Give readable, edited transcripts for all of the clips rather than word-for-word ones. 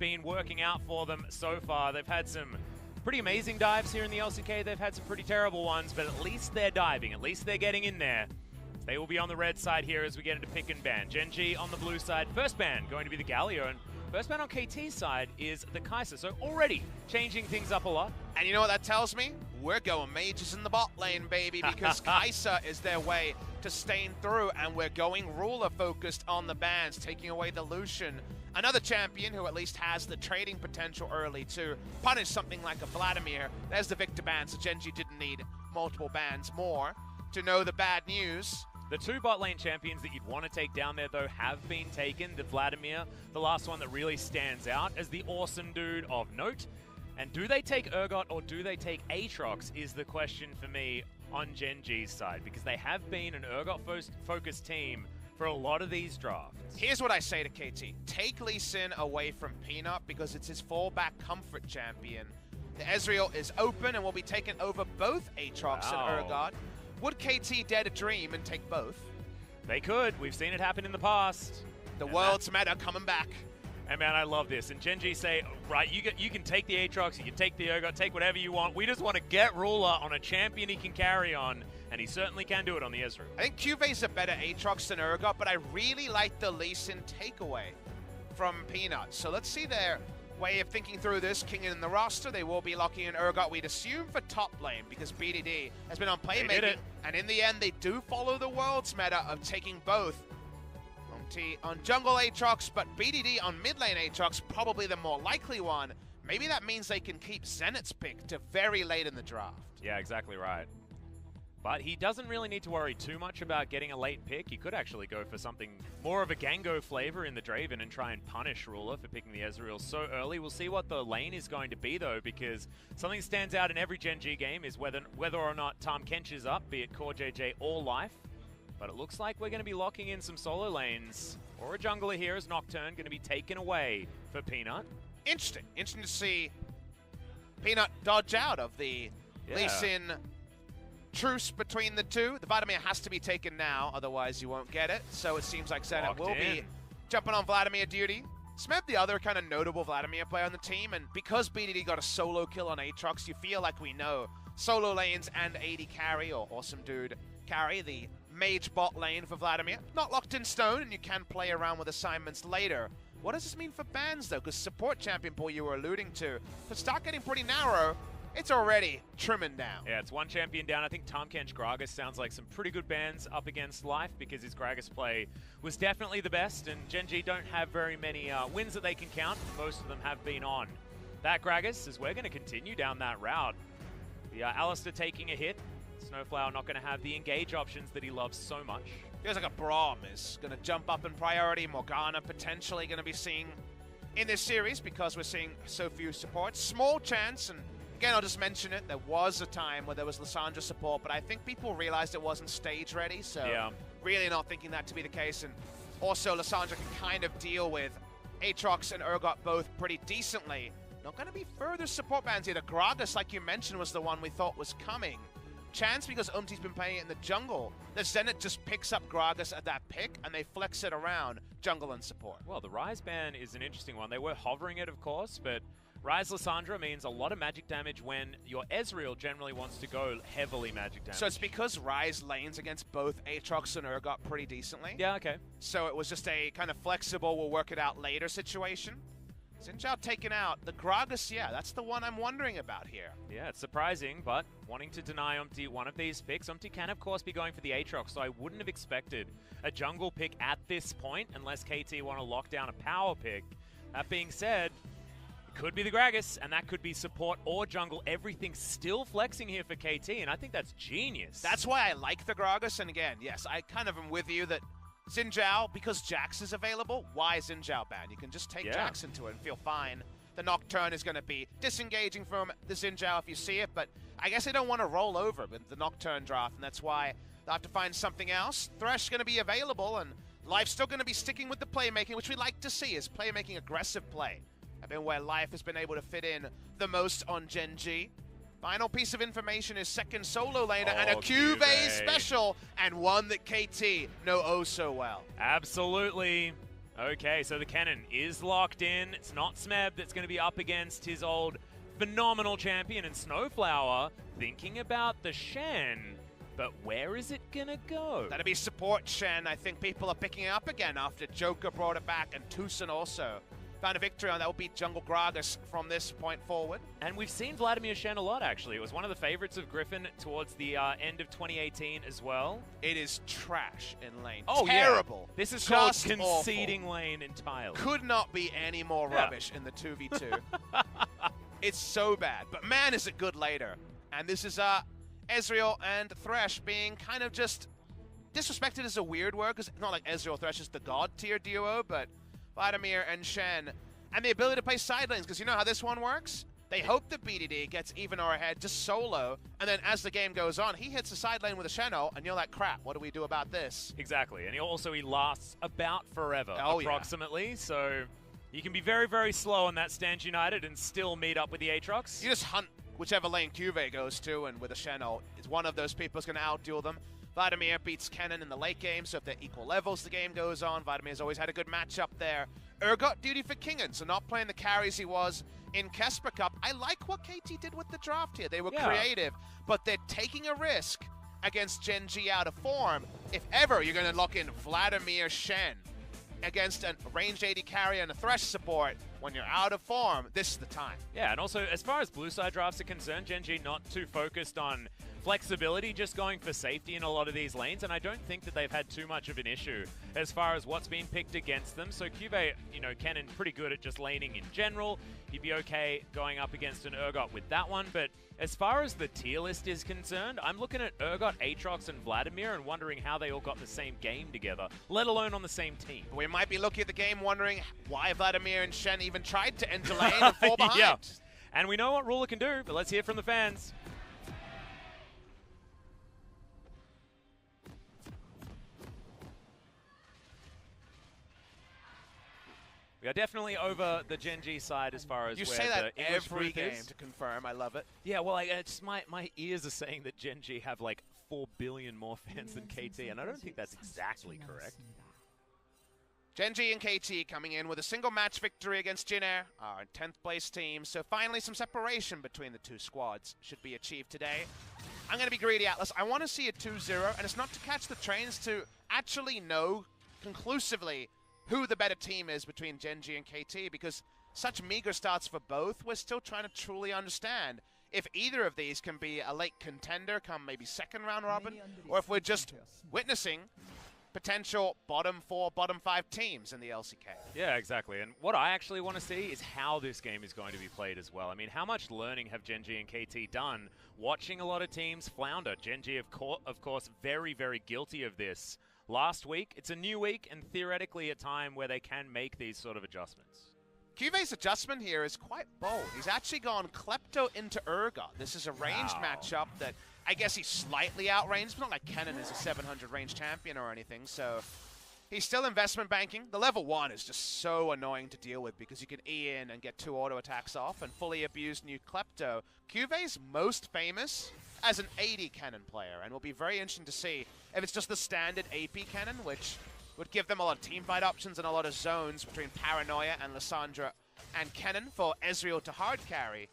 been working out for them so far. They've had some pretty amazing dives here in the LCK. They've had some pretty terrible ones, but at least they're diving. At least they're getting in there. They will be on the red side here as we get into pick and ban. Genji on the blue side. First ban going to be the Galio, and first ban on KT's side is the Kai'Sa. So already changing things up a lot. And you know what that tells me? We're going mages in the bot lane, baby, because Kai'Sa is their way to staying through, and we're going ruler focused on the bans, taking away the Lucian. Another champion who at least has the trading potential early to punish something like a Vladimir. There's the Victor ban, so Genji didn't need multiple bans more to know the bad news. The two bot lane champions that you'd want to take down there, though, have been taken. The Vladimir, the last one that really stands out as the awesome dude of note. And do they take Urgot or do they take Aatrox is the question for me on Genji's side, because they have been an Urgot-focused team for a lot of these drafts. Here's what I say to KT. Take Lee Sin away from Peanut because it's his fallback comfort champion. The Ezreal is open and will be taken over both Aatrox and Urgot. Would KT dare to dream and take both? They could. We've seen it happen in the past. The world's meta coming back. And man, I love this. And Genji say, right, you can take the Aatrox, you can take the Urgot, take whatever you want. We just want to get Ruler on a champion he can carry on, and he certainly can do it on the Ezreal. I think Cuvier's a better Aatrox than Urgot, but I really like the Lee Sin takeaway from Peanut. So let's see their way of thinking through this. King in the roster, they will be locking in Urgot, we'd assume, for top lane, because BDD has been on playmaking, and in the end, they do follow the world's meta of taking both. On jungle Aatrox, but BDD on mid lane Aatrox, probably the more likely one. Maybe that means they can keep Zenith's pick to very late in the draft. Yeah, exactly right. But he doesn't really need to worry too much about getting a late pick. He could actually go for something more of a Gango flavor in the Draven and try and punish Ruler for picking the Ezreal so early. We'll see what the lane is going to be, though, because something that stands out in every Gen G game is whether or not Tahm Kench is up, be it Core JJ or Life. But it looks like we're going to be locking in some solo lanes. Or a jungler here as Nocturne going to be taken away for Peanut. Interesting. Interesting to see Peanut dodge out of the Lee Sin truce between the two. The Vladimir has to be taken now, otherwise you won't get it. So it seems like Zenith will be jumping on Vladimir duty. Smeb, the other kind of notable Vladimir player on the team, and because BDD got a solo kill on Aatrox, you feel like we know solo lanes and AD carry, or awesome dude carry, the mage bot lane for Vladimir. Not locked in stone, and you can play around with assignments later. What does this mean for bans, though? Because support champion pool you were alluding to could start getting pretty narrow. It's already trimming down. Yeah, it's one champion down. I think Tahm Kench Gragas sounds like some pretty good bans up against Life, because his Gragas play was definitely the best, and Gen G don't have very many wins that they can count. Most of them have been on that Gragas, as we're going to continue down that route. The Alistar taking a hit. Snowflower not going to have the engage options that he loves so much. Feels like a Braum is going to jump up in priority. Morgana potentially going to be seen in this series because we're seeing so few supports. Small chance, and again, I'll just mention it. There was a time where there was Lissandra support, but I think people realized it wasn't stage ready, so really not thinking that to be the case. And also, Lissandra can kind of deal with Aatrox and Urgot both pretty decently. Not going to be further support bans here. The Gragas, like you mentioned, was the one we thought was coming. Chance, because Umti's been playing it in the jungle, the Zenith just picks up Gragas at that pick, and they flex it around jungle and support. Well, the Ryze ban is an interesting one. They were hovering it, of course, but Ryze Lissandra means a lot of magic damage when your Ezreal generally wants to go heavily magic damage. So it's because Ryze lanes against both Aatrox and Urgot pretty decently. Yeah, okay. So it was just a kind of flexible, we'll work it out later situation. Xin Zhao taken out. The Gragas, yeah, that's the one I'm wondering about here. Yeah, it's surprising, but wanting to deny Umti one of these picks. Umti can, of course, be going for the Aatrox, so I wouldn't have expected a jungle pick at this point unless KT want to lock down a power pick. That being said, it could be the Gragas, and that could be support or jungle. Everything's still flexing here for KT, and I think that's genius. That's why I like the Gragas, and again, yes, I kind of am with you that Xin Zhao, because Jax is available, why Xin Zhao ban? You can just take Jax into it and feel fine. The Nocturne is going to be disengaging from the Xin Zhao if you see it, but I guess they don't want to roll over with the Nocturne draft, and that's why they'll have to find something else. Thresh going to be available, and Life's still going to be sticking with the playmaking, which we like to see, is playmaking aggressive play. I've been where Life has been able to fit in the most on Gen G. Final piece of information is second solo laner and a Cuvée special, and one that KT know oh so well. Absolutely. Okay, so the cannon is locked in. It's not Smeb that's going to be up against his old phenomenal champion, and Snowflower thinking about the Shen, but where is it going to go? That'll be support Shen. I think people are picking it up again after Joker brought it back, and Tucson also found a victory on that. Will beat Jungle Gragas from this point forward. And we've seen Vladimir Shen a lot, actually. It was one of the favorites of Griffin towards the end of 2018 as well. It is trash in lane. Oh, terrible. Yeah. This is just called conceding lane entirely. Could not be any more rubbish in the 2v2. It's so bad. But man, is it good later. And this is Ezreal and Thresh being kind of just disrespected is a weird word, because it's not like Ezreal Thresh is the god tier duo, but Vladimir and Shen, and the ability to play side lanes, because you know how this one works? They hope that BDD gets even or ahead just solo, and then as the game goes on, he hits the side lane with a Shen-ult, and you're like, crap, what do we do about this? Exactly, and he lasts about forever, oh, approximately, yeah. So you can be very, very slow on that Stand United and still meet up with the Aatrox. You just hunt whichever lane Cuvée goes to, and with a Shen-ult, it's one of those people who's going to outduel them. Vladimir beats Kennen in the late game, so if they're equal levels, the game goes on. Vladimir's always had a good matchup there. Urgot duty for Kingen, so not playing the carries he was in Kesper Cup. I like what KT did with the draft here. They were creative, but they're taking a risk against Gen G out of form. If ever you're going to lock in Vladimir Shen against a ranged AD carry and a Thresh support, when you're out of form, this is the time. Yeah, and also, as far as blue side drafts are concerned, Gen G not too focused on flexibility, just going for safety in a lot of these lanes, and I don't think that they've had too much of an issue as far as what's been picked against them. So Cuvée, you know, Kennen pretty good at just laning in general. He'd be okay going up against an Urgot with that one, but as far as the tier list is concerned, I'm looking at Urgot, Aatrox, and Vladimir and wondering how they all got the same game together, let alone on the same team. We might be looking at the game wondering why Vladimir and Shen even tried to enter lane and fall behind. Yeah. And we know what Ruler can do, but let's hear from the fans. We are definitely over the Gen G side as far as you where say that the English every booth game is. to confirm. I love it. Yeah, well, it's my ears are saying that Gen G have like 4 billion more fans than KT, and I don't think that's exactly correct. Gen G and KT coming in with a single match victory against Jin Air, our 10th place team. So finally some separation between the two squads should be achieved today. I'm going to be greedy, Atlas. I want to see a 2-0, and it's not to catch the trains, to actually know conclusively who the better team is between Gen G and KT, because such meager starts for both, we're still trying to truly understand if either of these can be a late contender come maybe second round robin, or if we're just witnessing potential bottom 4, bottom 5 teams in the LCK. Yeah, exactly. And what I actually want to see is how this game is going to be played as well. I mean, how much learning have Gen G and KT done watching a lot of teams flounder? Gen G, of course, very, very guilty of this. Last week, it's a new week, and theoretically a time where they can make these sort of adjustments. Cuvé's adjustment here is quite bold. He's actually gone Klepto into Urgot. This is a ranged matchup that I guess he's slightly outranged, but not like Kennen is a 700 range champion or anything, so he's still investment banking. The level 1 is just so annoying to deal with because you can E in and get 2 auto attacks off and fully abuse new Klepto. Cuvé's most famous as an AD cannon player, and will be very interesting to see if it's just the standard AP cannon, which would give them a lot of teamfight options and a lot of zones between Paranoia and Lissandra and Kennen for Ezreal to hard carry.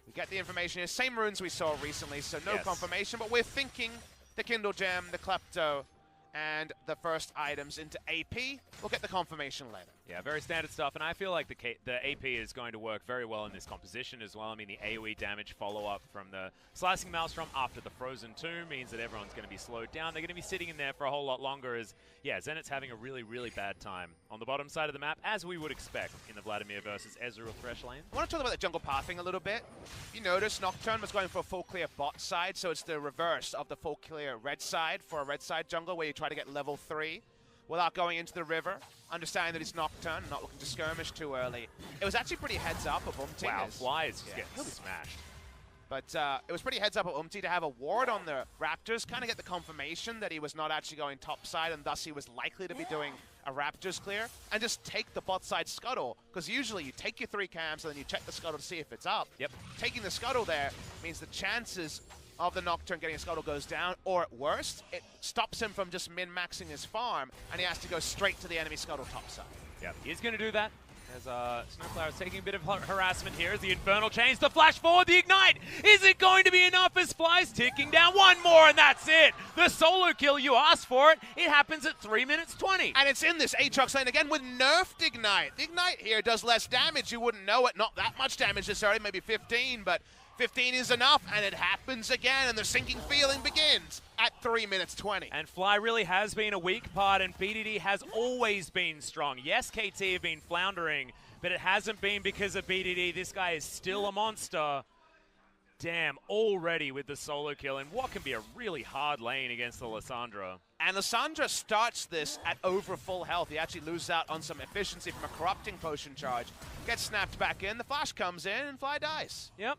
We get the information here, same runes we saw recently, so no confirmation, but we're thinking the Kindle Gem, the Klepto, and the first items into AP. We'll get the confirmation later. Yeah, very standard stuff, and I feel like the AP is going to work very well in this composition as well. I mean, the AoE damage follow-up from the Slicing Maelstrom after the Frozen Tomb means that everyone's going to be slowed down. They're going to be sitting in there for a whole lot longer as, yeah, Zenit's having a really, really bad time on the bottom side of the map, as we would expect in the Vladimir versus Ezreal Thresh lane. I want to talk about the jungle pathing a little bit. You notice Nocturne was going for a full clear bot side, so it's the reverse of the full clear red side for a red side jungle where you try to get level 3 without going into the river, understanding that it's Nocturne, not looking to skirmish too early. It was actually pretty heads up of Umti. Wow, Fly is just getting smashed. But it was pretty heads up of Umti to have a ward on the Raptors, kind of get the confirmation that he was not actually going top side, and thus he was likely to be doing a Raptors clear, and just take the bot side scuttle, because usually you take your 3 cams and then you check the scuttle to see if it's up. Yep. Taking the scuttle there means the chances of the Nocturne getting a scuttle goes down, or at worst, it stops him from just min-maxing his farm, and he has to go straight to the enemy scuttle top side. Yeah, he's going to do that. As Snowflower is taking a bit of harassment here as the Infernal chains the flash forward, the Ignite. Is it going to be enough as Fly's ticking down? One more and that's it. The solo kill, you asked for it. It happens at 3 minutes 20. And it's in this Aatrox lane again with nerfed Ignite. The Ignite here does less damage. You wouldn't know it. Not that much damage necessarily, maybe 15, but 15 is enough, and it happens again, and the sinking feeling begins at 3 minutes 20. And Fly really has been a weak part, and BDD has always been strong. Yes, KT have been floundering, but it hasn't been because of BDD. This guy is still a monster. Damn, already with the solo kill, and what can be a really hard lane against the Lissandra. And Lissandra starts this at over full health. He actually loses out on some efficiency from a corrupting potion charge. Gets snapped back in, the flash comes in, and Fly dies. Yep.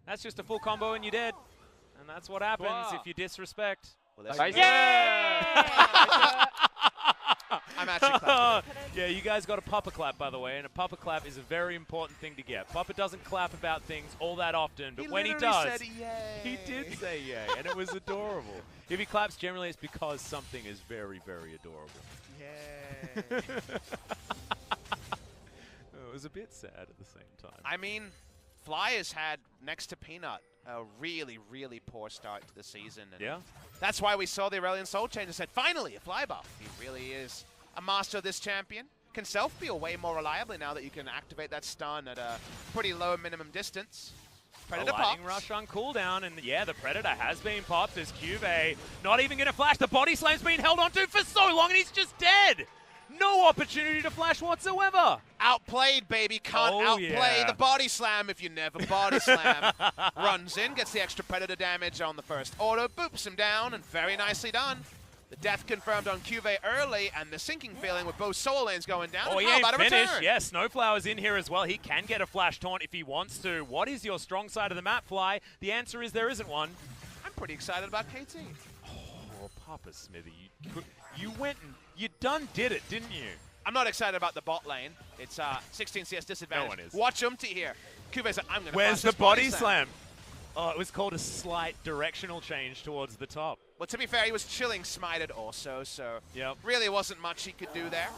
That's just a full combo and you're dead. And that's what happens if you disrespect. Well, yeah! I'm actually clapping. Yeah, you guys got a Papa clap, by the way, and a Papa clap is a very important thing to get. Papa doesn't clap about things all that often, but when he does, said yay. he did say yay, and it was adorable. If he claps, generally it's because something is very, very adorable. Yay. It was a bit sad at the same time. I mean, Fly has had, next to Peanut, a really, really poor start to the season. And yeah. That's why we saw the Aurelion Soul Change and said, finally, a Fly buff. He really is a master of this champion. Can self-peel way more reliably now that you can activate that stun at a pretty low minimum distance. Predator lightning pops. rush on cooldown, and yeah, the Predator has been popped as Cuvee not even going to flash. The body slam's been held onto for so long, and he's just dead. No opportunity to flash whatsoever. Outplayed, baby. Can't outplay the body slam if you never body slam. Runs in, gets the extra Predator damage on the first auto, boops him down, and very nicely done. The death confirmed on Cuvee early, and the sinking feeling with both soul lanes going down. Oh, he how ain't about a finished. return? Yeah, Snowflower's in here as well. He can get a flash taunt if he wants to. What is your strong side of the map, Fly? The answer is there isn't one. I'm pretty excited about KT. Oh, Papa Smithy, you went and you done did it, didn't you? I'm not excited about the bot lane. It's 16 CS disadvantage. No one is. Watch Umti here. Cuve's like, I'm going to Where's the body slam? Oh, it was called a slight directional change towards the top. Well, to be fair, he was chilling smited also, so yep. Really wasn't much he could do there.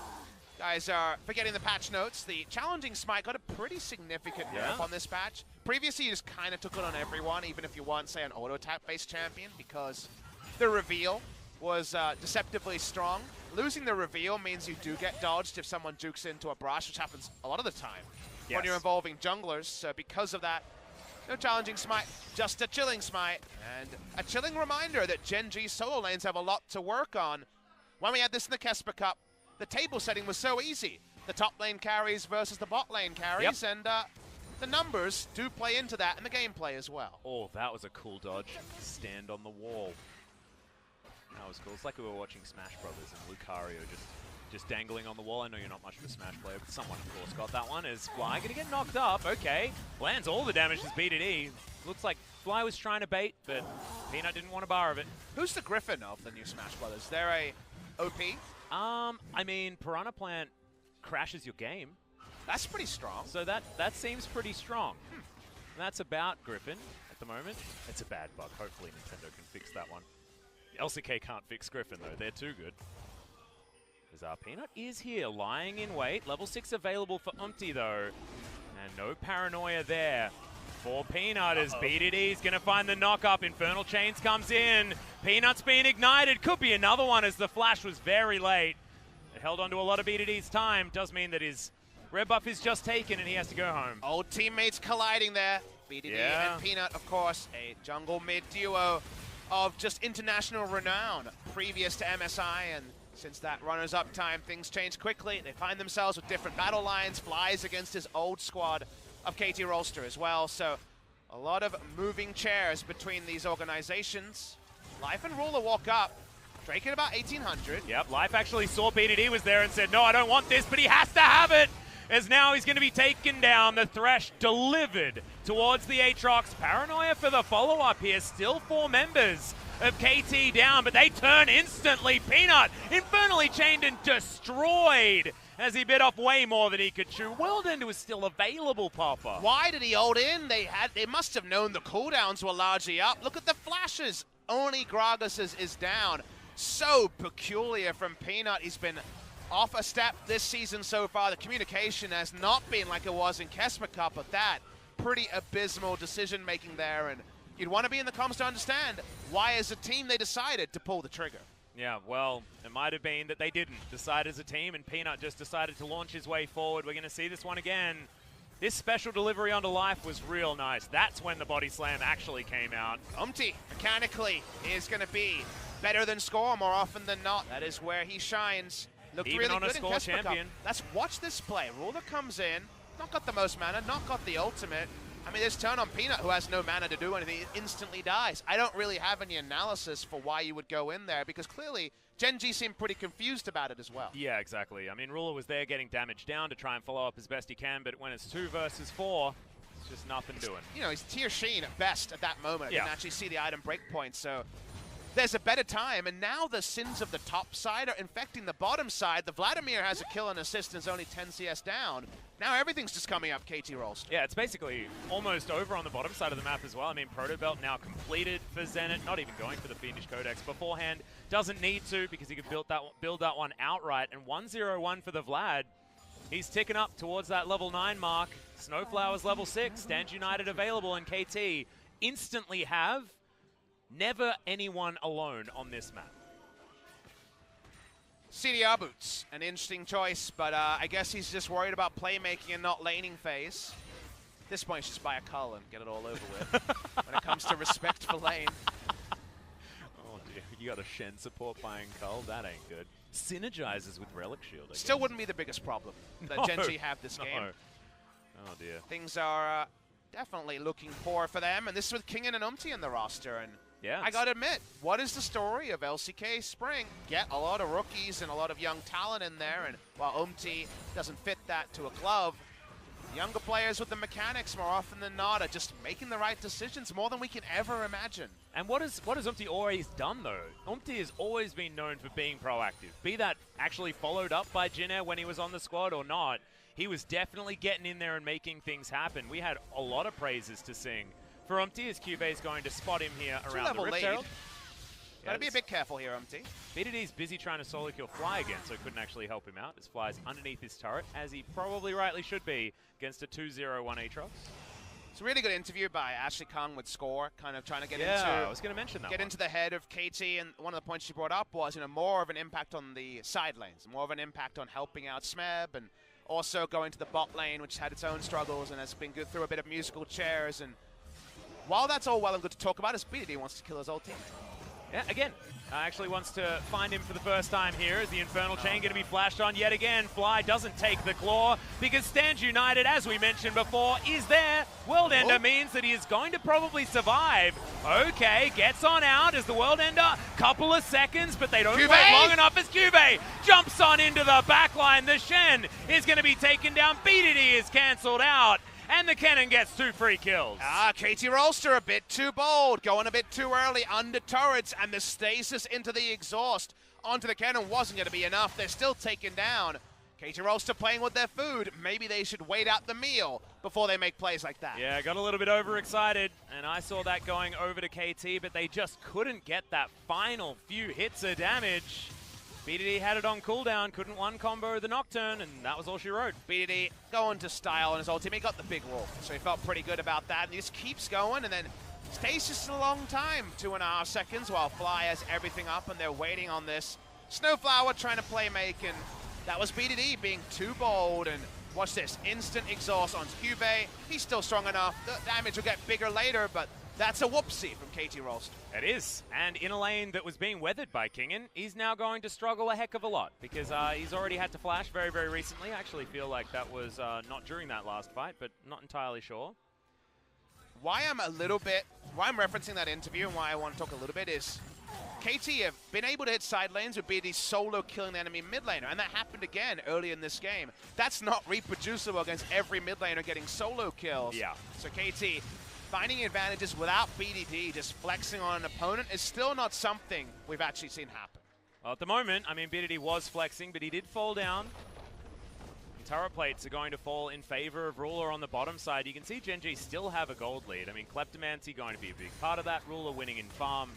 Guys are forgetting the patch notes. The challenging smite got a pretty significant nerf on this patch. Previously, you just kind of took it on everyone, even if you weren't, say, an auto-attack-based champion, because the reveal was deceptively strong. Losing the reveal means you do get dodged if someone jukes into a brush, which happens a lot of the time when you're involving junglers. So because of that, no challenging smite, just a chilling smite. And a chilling reminder that Gen G solo lanes have a lot to work on. When we had this in the Kesper Cup, the table setting was so easy. The top lane carries versus the bot lane carries, and the numbers do play into that in the gameplay as well. Oh, that was a cool dodge. Stand on the wall. That was cool. It's like we were watching Smash Brothers and Lucario just dangling on the wall. I know you're not much of a Smash player, but someone, of course, got that one. Is Fly going to get knocked up? Okay. Lands all the damage as BDD. Looks like Fly was trying to bait, but Peanut didn't want a bar of it. Who's the Griffin of the new Smash Brothers? They're a OP? I mean, Piranha Plant crashes your game. That's pretty strong. So that seems pretty strong. That's about Griffin at the moment. It's a bad bug. Hopefully Nintendo can fix that one. LCK can't fix Griffin, though. They're too good. Bizarre Peanut is here, lying in wait. Level 6 available for Umti, though. And no paranoia there for Peanut as BDD's going to find the knock-up. Infernal Chains comes in. Peanut's been ignited. Could be another one as the flash was very late. It held on to a lot of BDD's time. Does mean that his red buff is just taken and he has to go home. Old teammates colliding there. BDD and Peanut, of course, a jungle mid duo of just international renown previous to MSI, and since that runners-up time, things change quickly. They find themselves with different battle lines. Flies against his old squad of KT Rolster as well, so a lot of moving chairs between these organizations. Life and Ruler walk up. Drake at about 1800. Yep, Life actually saw BDD was there and said, no, I don't want this, but he has to have it, as now he's going to be taken down. The Thresh delivered towards the Aatrox. Paranoia for the follow-up here. Still 4 members of KT down, but they turn instantly. Peanut infernally chained and destroyed as he bit off way more than he could chew. World End was still available, Papa. Why did he hold in? They must have known the cooldowns were largely up. Look at the flashes. Only Gragas is down. So peculiar from Peanut. He's been off a step this season so far. The communication has not been like it was in Kesma Cup, but that pretty abysmal decision-making there, and you'd want to be in the comms to understand why as a team they decided to pull the trigger. Yeah, well, it might have been that they didn't decide as a team, and Peanut just decided to launch his way forward. We're going to see this one again. This special delivery onto life was real nice. That's when the body slam actually came out. Umti, mechanically, is going to be better than Score more often than not. That is where he shines. Looked Even really on a good in Score Kesma Cup. champion. Let's watch this play. Ruler comes in, not got the most mana, not got the ultimate. I mean, this turn on Peanut, who has no mana to do anything, instantly dies. I don't really have any analysis for why you would go in there, because clearly Gen.G seemed pretty confused about it as well. Yeah, exactly. I mean, Ruler was there getting damage down to try and follow up as best he can, but when it's 2 versus 4, it's just nothing doing. You know, he's tier Sheen at best at that moment. Yeah. Didn't actually see the item breakpoint, so there's a better time, and now the sins of the top side are infecting the bottom side. The Vladimir has a kill and assist and is only 10 CS down. Now everything's just coming up KT Rolster. Yeah, it's basically almost over on the bottom side of the map as well. I mean, Proto Belt now completed for Zenit, not even going for the Fiendish Codex beforehand. Doesn't need to because he could build that one outright. And 1-0-1 for the Vlad. He's ticking up towards that level 9 mark. Snowflower's level 6, Stand United available, and KT instantly have never anyone alone on this map. CDR boots, an interesting choice, but I guess he's just worried about playmaking and not laning phase. At this point, just buy a cull and get it all over with when it comes to respect for lane. Oh dear, you got a Shen support buying Cull? That ain't good. Synergizes with Relic Shield, I Still guess. wouldn't be the biggest problem that No, Gen.G have this game. Oh dear. Things are definitely looking poor for them, and this is with Kingen and Umti in the roster. And Yeah, I gotta admit, what is the story of LCK Spring? Get a lot of rookies and a lot of young talent in there, and while Umti doesn't fit that to a glove, younger players with the mechanics more often than not are just making the right decisions more than we can ever imagine. And what has Umti always done, though? Umti has always been known for being proactive. Be that actually followed up by Jinner when he was on the squad or not, he was definitely getting in there and making things happen. We had a lot of praises to sing for Umti as Cube is going to spot him here around the Rift Herald. Gotta be a bit careful here, Umti. BDD's busy trying to solo kill Fly again, so couldn't actually help him out. As Fly's underneath his turret, as he probably rightly should be, against a 2-0-1 Aatrox. It's a really good interview by Ashley Kung with Score, kind of trying to get I was going to mention that into the head of KT, and one of the points she brought up was, you know, more of an impact on the side lanes, more of an impact on helping out Smeb, and also going to the bot lane, which had its own struggles and has been good through a bit of musical chairs. And while that's all well and good to talk about, is BDD wants to kill his old team. Yeah, again, actually wants to find him for the first time here. Is the Infernal Chain going to be flashed on yet again? Fly doesn't take the claw because Stand United, as we mentioned before, is there. World Ender means that he is going to probably survive. Okay, gets on out as the World Ender. Couple of seconds, but they don't wait long enough as Cube jumps on into the backline. The Shen is going to be taken down. BDD is cancelled out. And the cannon gets 2 free kills. KT Rolster a bit too bold, going a bit too early under turrets, and the stasis into the exhaust onto the cannon wasn't going to be enough. They're still taken down. KT Rolster playing with their food. Maybe they should wait out the meal before they make plays like that. Yeah, got a little bit overexcited, and I saw that going over to KT, but they just couldn't get that final few hits of damage. BDD had it on cooldown, couldn't one combo the Nocturne, and that was all she wrote. BDD going to style on his ultimate. He got the big wolf, so he felt pretty good about that. And he just keeps going, and then stays just a long time, 2.5 seconds, while Fly has everything up, and they're waiting on this. Snowflower trying to play make, and that was BDD being too bold. And watch this, instant exhaust on Cube. He's still strong enough. The damage will get bigger later, but that's a whoopsie from KT Rolster. It is, and in a lane that was being weathered by Kingen, he's now going to struggle a heck of a lot because he's already had to flash very, very recently. I actually feel like that was not during that last fight, but not entirely sure. Why I'm referencing that interview and why I want to talk a little bit is KT have been able to hit side lanes with BDD solo killing the enemy mid laner, and that happened again early in this game. That's not reproducible against every mid laner getting solo kills. Yeah. So KT finding advantages without BDD, just flexing on an opponent, is still not something we've actually seen happen. Well, at the moment, I mean, BDD was flexing, but he did fall down. And turret plates are going to fall in favor of Ruler on the bottom side. You can see Gen.G still have a gold lead. I mean, Kleptomancy going to be a big part of that. Ruler winning in farm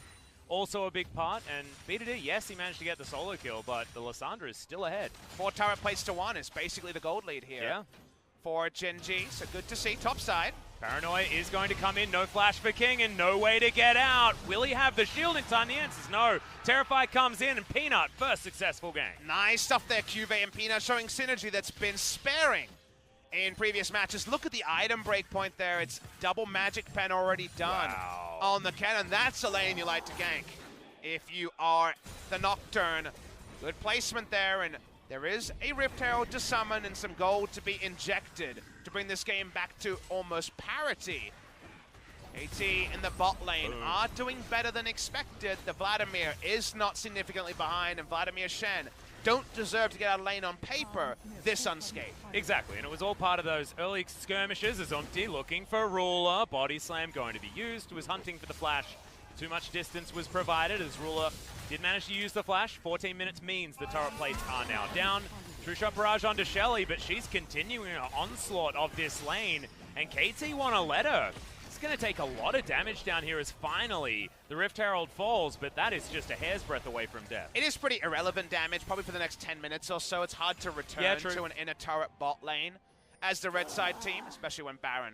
also a big part. And B2D, yes, he managed to get the solo kill, but the Lissandra is still ahead. 4 turret plates to 1 is basically the gold lead here. Yeah. For Gen G, so good to see. Top side. Paranoia is going to come in. No flash for King and no way to get out. Will he have the shield in time? The answer is no. Terrify comes in and Peanut, first successful game. Nice stuff there, Cuvée and Peanut showing synergy that's been sparing in previous matches. Look at the item breakpoint there. It's double magic pen already done on the cannon. That's a lane you like to gank if you are the Nocturne. Good placement there, and there is a Rift Herald to summon and some gold to be injected to bring this game back to almost parity. AT in the bot lane are doing better than expected. The Vladimir is not significantly behind, and Vladimir Shen don't deserve to get out of lane on paper this unscathed. Exactly, and it was all part of those early skirmishes as Umpty looking for Ruler. Body slam going to be used, was hunting for the flash. Too much distance was provided as Ruler did manage to use the flash. 14 minutes means the turret plates are now down. True shot barrage onto Shelly, but she's continuing her onslaught of this lane, and KT want to let her. It's going to take a lot of damage down here as finally the Rift Herald falls, but that is just a hair's breadth away from death. It is pretty irrelevant damage, probably for the next 10 minutes or so. It's hard to return to an inner turret bot lane as the red side team, especially when Baron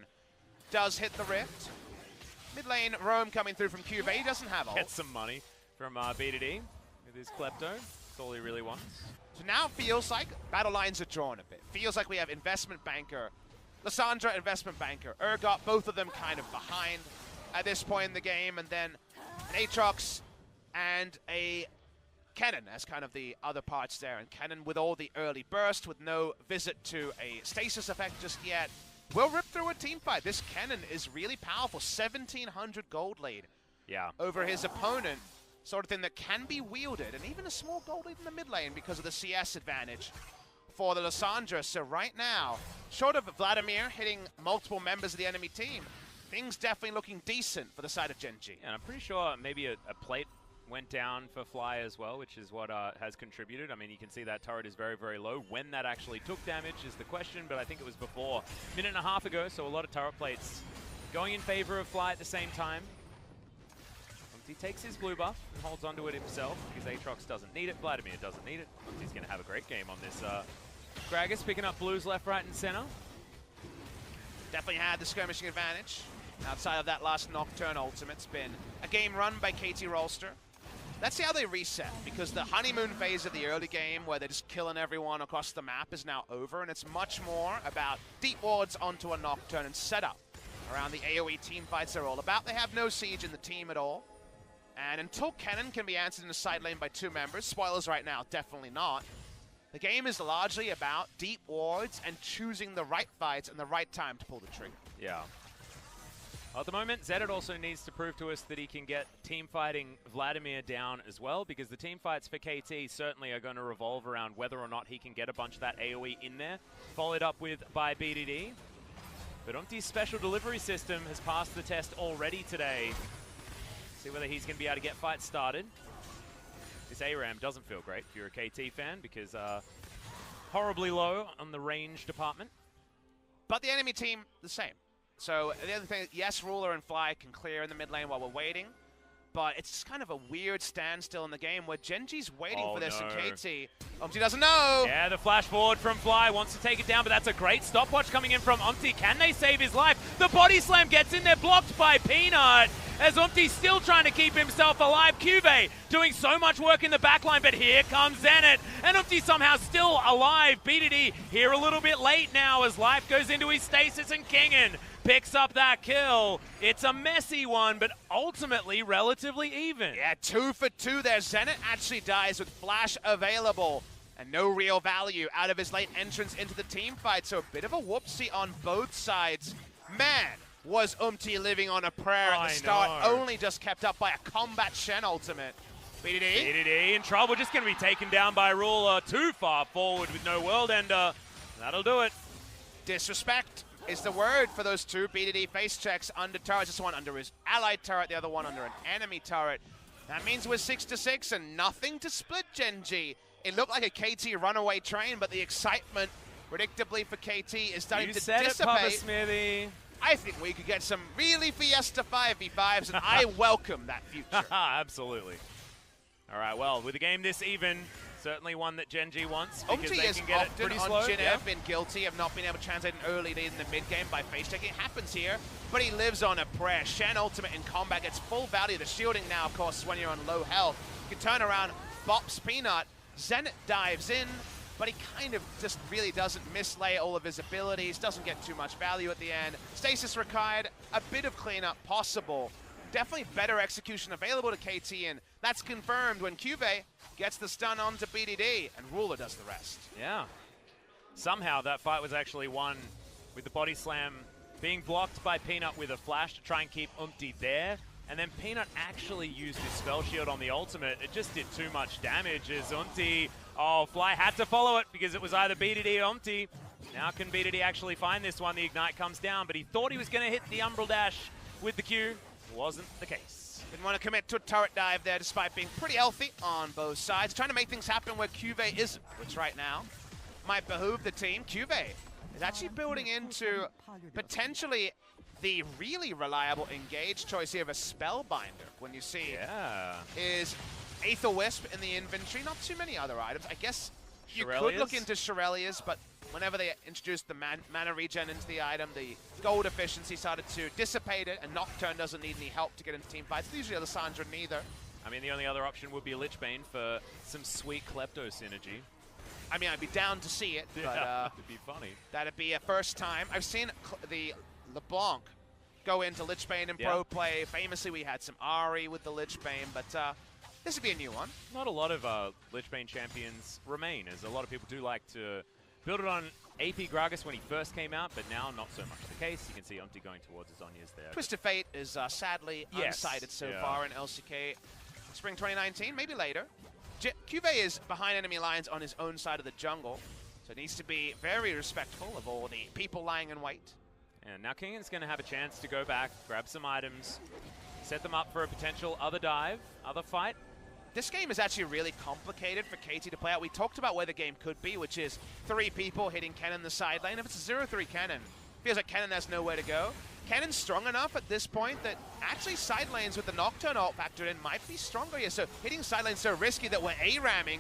does hit the Rift. Mid lane, Rome coming through from Cuvée. He doesn't have ult. Get some money from B2D with his Klepto. That's all he really wants. So now it feels like battle lines are drawn a bit. Feels like we have Investment Banker, Lissandra, Investment Banker, Urgot, both of them kind of behind at this point in the game, and then an Aatrox and a Kennen as kind of the other parts there. And Kennen with all the early burst, with no visit to a stasis effect just yet, will rip through a team fight. This Kennen is really powerful. 1,700 gold lead over his opponent. Sort of thing that can be wielded, and even a small gold lead in the mid lane because of the CS advantage for the Lissandra. So right now, short of Vladimir hitting multiple members of the enemy team, things definitely looking decent for the side of Gen G. And I'm pretty sure maybe a plate went down for Fly as well, which is what has contributed. I mean, you can see that turret is very, very low. When that actually took damage is the question, but I think it was before a minute and a half ago, so a lot of turret plates going in favor of Fly at the same time. He takes his blue buff and holds onto it himself because Aatrox doesn't need it. Vladimir doesn't need it. He's going to have a great game on this. Gragas picking up blues left, right, and center. Definitely had the skirmishing advantage. Outside of that last Nocturne ultimate, it's been a game run by KT Rolster. Let's see how they reset, because the honeymoon phase of the early game where they're just killing everyone across the map is now over, and it's much more about deep wards onto a Nocturne and setup around the AoE team fights they're all about. They have no siege in the team at all. And until Kennen can be answered in the side lane by 2 members, spoilers right now, definitely not, the game is largely about deep wards and choosing the right fights and the right time to pull the trigger. Yeah. At the moment, Zedit also needs to prove to us that he can get team fighting Vladimir down as well, because the team fights for KT certainly are going to revolve around whether or not he can get a bunch of that AoE in there, followed up with by BDD. But Umpty's special delivery system has passed the test already today. See whether he's going to be able to get fights started. This ARAM doesn't feel great if you're a KT fan, because horribly low on the range department. But the enemy team, the same. So the other thing, yes, Ruler and Fly can clear in the mid lane while we're waiting, but it's just kind of a weird standstill in the game where Gen G's waiting for this, and KT, Umpty doesn't know. Yeah, the flash forward from Fly wants to take it down, but that's a great stopwatch coming in from Umpty. Can they save his life? The body slam gets in there, blocked by Peanut, as Umpty's still trying to keep himself alive. Cuvée doing so much work in the backline, but here comes Zenit, and Umpty somehow still alive. BDD here a little bit late now as life goes into his stasis, and Kingen picks up that kill. It's a messy one, but ultimately relatively even. Yeah, 2 for 2 there. Zenit actually dies with flash available and no real value out of his late entrance into the team fight, so a bit of a whoopsie on both sides. Man, was Umpty living on a prayer at the start, only just kept up by a combat Shen ultimate. BDD in trouble, just going to be taken down by Ruler. Too far forward with no world ender. That'll do it. Disrespect is the word for those 2 BDD face checks under turrets. This one under his allied turret, the other one under an enemy turret. That means we're 6-6 and nothing to split Gen G. It looked like a KT runaway train, but the excitement, predictably for KT, is starting to dissipate. You said it, Papa Smithy. I think we could get some really Fiesta 5v5s, and I welcome that future. Absolutely. All right, well, with the game this even, certainly one that Gen G wants because they can get it pretty slow. Jin been guilty of not being able to translate an early lead in the mid game by face checking. It happens here, but he lives on a prayer. Shen ultimate in combat gets full value. The shielding now, of course, is when you're on low health. You can turn around, bops Peanut. Zenit dives in, but he kind of just really doesn't mislay all of his abilities, doesn't get too much value at the end. Stasis required, a bit of cleanup possible. Definitely better execution available to KT, and that's confirmed when Cuvee gets the stun onto BDD, and Ruler does the rest. Yeah. Somehow that fight was actually won with the body slam being blocked by Peanut with a flash to try and keep Umpty there. And then Peanut actually used his spell shield on the ultimate. It just did too much damage as Umpty, Fly had to follow it because it was either BDD or Umpty. Now can BDD actually find this one? The Ignite comes down, but he thought he was going to hit the Umbral Dash with the Q. Wasn't the case. Didn't want to commit to a turret dive there despite being pretty healthy on both sides. Trying to make things happen where Cuvee isn't, which right now might behoove the team. Cuvee is actually building into potentially the really reliable engage choice here of a Spellbinder. When you see is Aether Wisp in the inventory, not too many other items. I guess you could look into Shirelia's, but whenever they introduced the mana regen into the item, the gold efficiency started to dissipate it, and Nocturne doesn't need any help to get into team fights. Usually Lissandra neither. I mean, the only other option would be a Lichbane for some sweet Klepto synergy. I mean, I'd be down to see it, but it'd be funny. That'd be a first time. I've seen the LeBlanc go into Lichbane in pro play. Famously, we had some Ahri with the Lichbane, but this would be a new one. Not a lot of Lichbane champions remain, as a lot of people do like to build it on AP Gragas when he first came out, but now not so much the case. You can see Umpty going towards his Zhonya's there. Twisted Fate is sadly unsighted so far in LCK Spring 2019, maybe later. Cuvee is behind enemy lines on his own side of the jungle, so it needs to be very respectful of all the people lying in wait. And now Kingan's going to have a chance to go back, grab some items, set them up for a potential other dive, other fight. This game is actually really complicated for KT to play out. We talked about where the game could be, which is 3 people hitting Kennen the side lane. If it's a 0-3 Kennen, feels like Kennen has nowhere to go. Kennen's strong enough at this point that actually side lanes with the Nocturne ult factored in might be stronger here. So hitting side lanes so risky that we're A-ramming.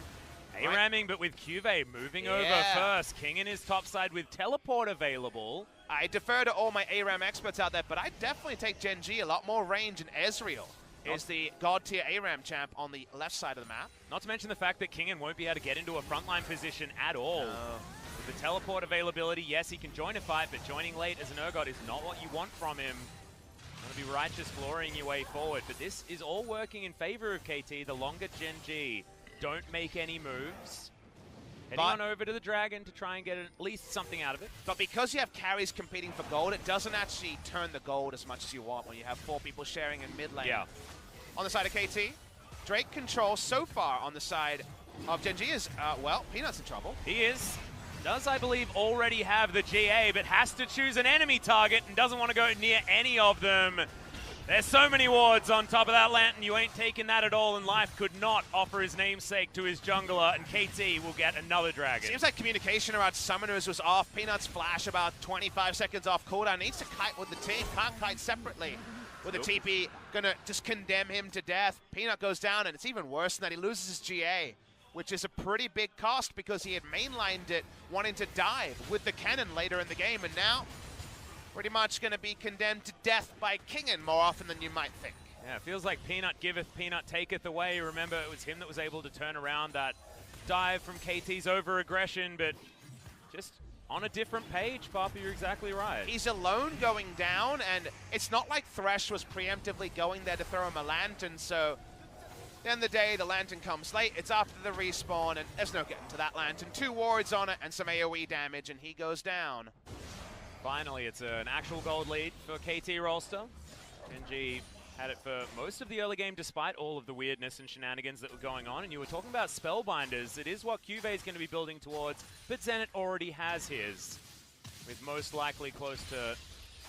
A-ramming, but with Cuvee moving over first. Kingan is topside with teleport available. I defer to all my A-ram experts out there, but I definitely take Gen G a lot more range, and Ezreal is the god tier A-ram champ on the left side of the map. Not to mention the fact that Kingan won't be able to get into a frontline position at all. No. With the teleport availability, yes, he can join a fight, but joining late as an Urgot is not what you want from him. Going to be righteous flooring your way forward, but this is all working in favor of KT. The longer Gen G don't make any moves. Heading on over to the Dragon to try and get at least something out of it. But because you have carries competing for gold, it doesn't actually turn the gold as much as you want when you have 4 people sharing in mid lane. Yeah. On the side of KT, Drake control so far on the side of Gen G is, well, Peanut's in trouble. He is. Does, I believe, already have the GA, but has to choose an enemy target and doesn't want to go near any of them. There's so many wards on top of that lantern, you ain't taking that at all, and Life could not offer his namesake to his jungler, and KT will get another dragon. Seems like communication around summoners was off. Peanut's flash about 25 seconds off cooldown. Needs to kite with the team, can't kite separately. With a TP, gonna just condemn him to death. Peanut goes down, and it's even worse than that. He loses his GA, which is a pretty big cost because he had mainlined it wanting to dive with the cannon later in the game, and now pretty much going to be condemned to death by Kingan more often than you might think. Yeah, it feels like Peanut giveth, Peanut taketh away. Remember, it was him that was able to turn around that dive from KT's over-aggression, but just on a different page, Papa, you're exactly right. He's alone going down, and it's not like Thresh was preemptively going there to throw him a lantern, so at the end of the day, the lantern comes late. It's after the respawn, and there's no getting to that lantern. 2 wards on it and some AoE damage, and he goes down. Finally, it's an actual gold lead for KT Rolster. NG had it for most of the early game despite all of the weirdness and shenanigans that were going on. And you were talking about Spellbinders. It is what Cuvee is going to be building towards, but Zenit already has his, with most likely close to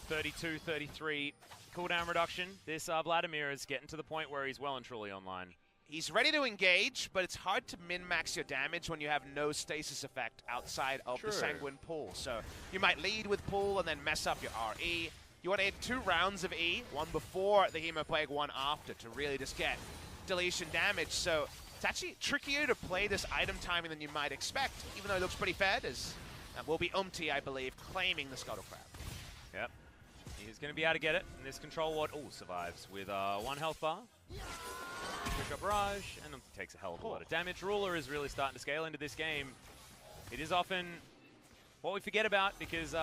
32, 33 cooldown reduction. This Vladimir is getting to the point where he's well and truly online. He's ready to engage, but it's hard to min-max your damage when you have no stasis effect outside of the Sanguine pool. So you might lead with pool and then mess up your RE. You You want to hit 2 rounds of E, one before the Hemoplague, one after, to really just get deletion damage. So it's actually trickier to play this item timing than you might expect, even though it looks pretty fed, as that will be Umti, I believe, claiming the Scuttle Crab. Yep. He's going to be able to get it, and this control ward, survives with 1 health bar. Quick up barrage, and takes a hell of a lot of damage. Ruler is really starting to scale into this game. It is often what we forget about, because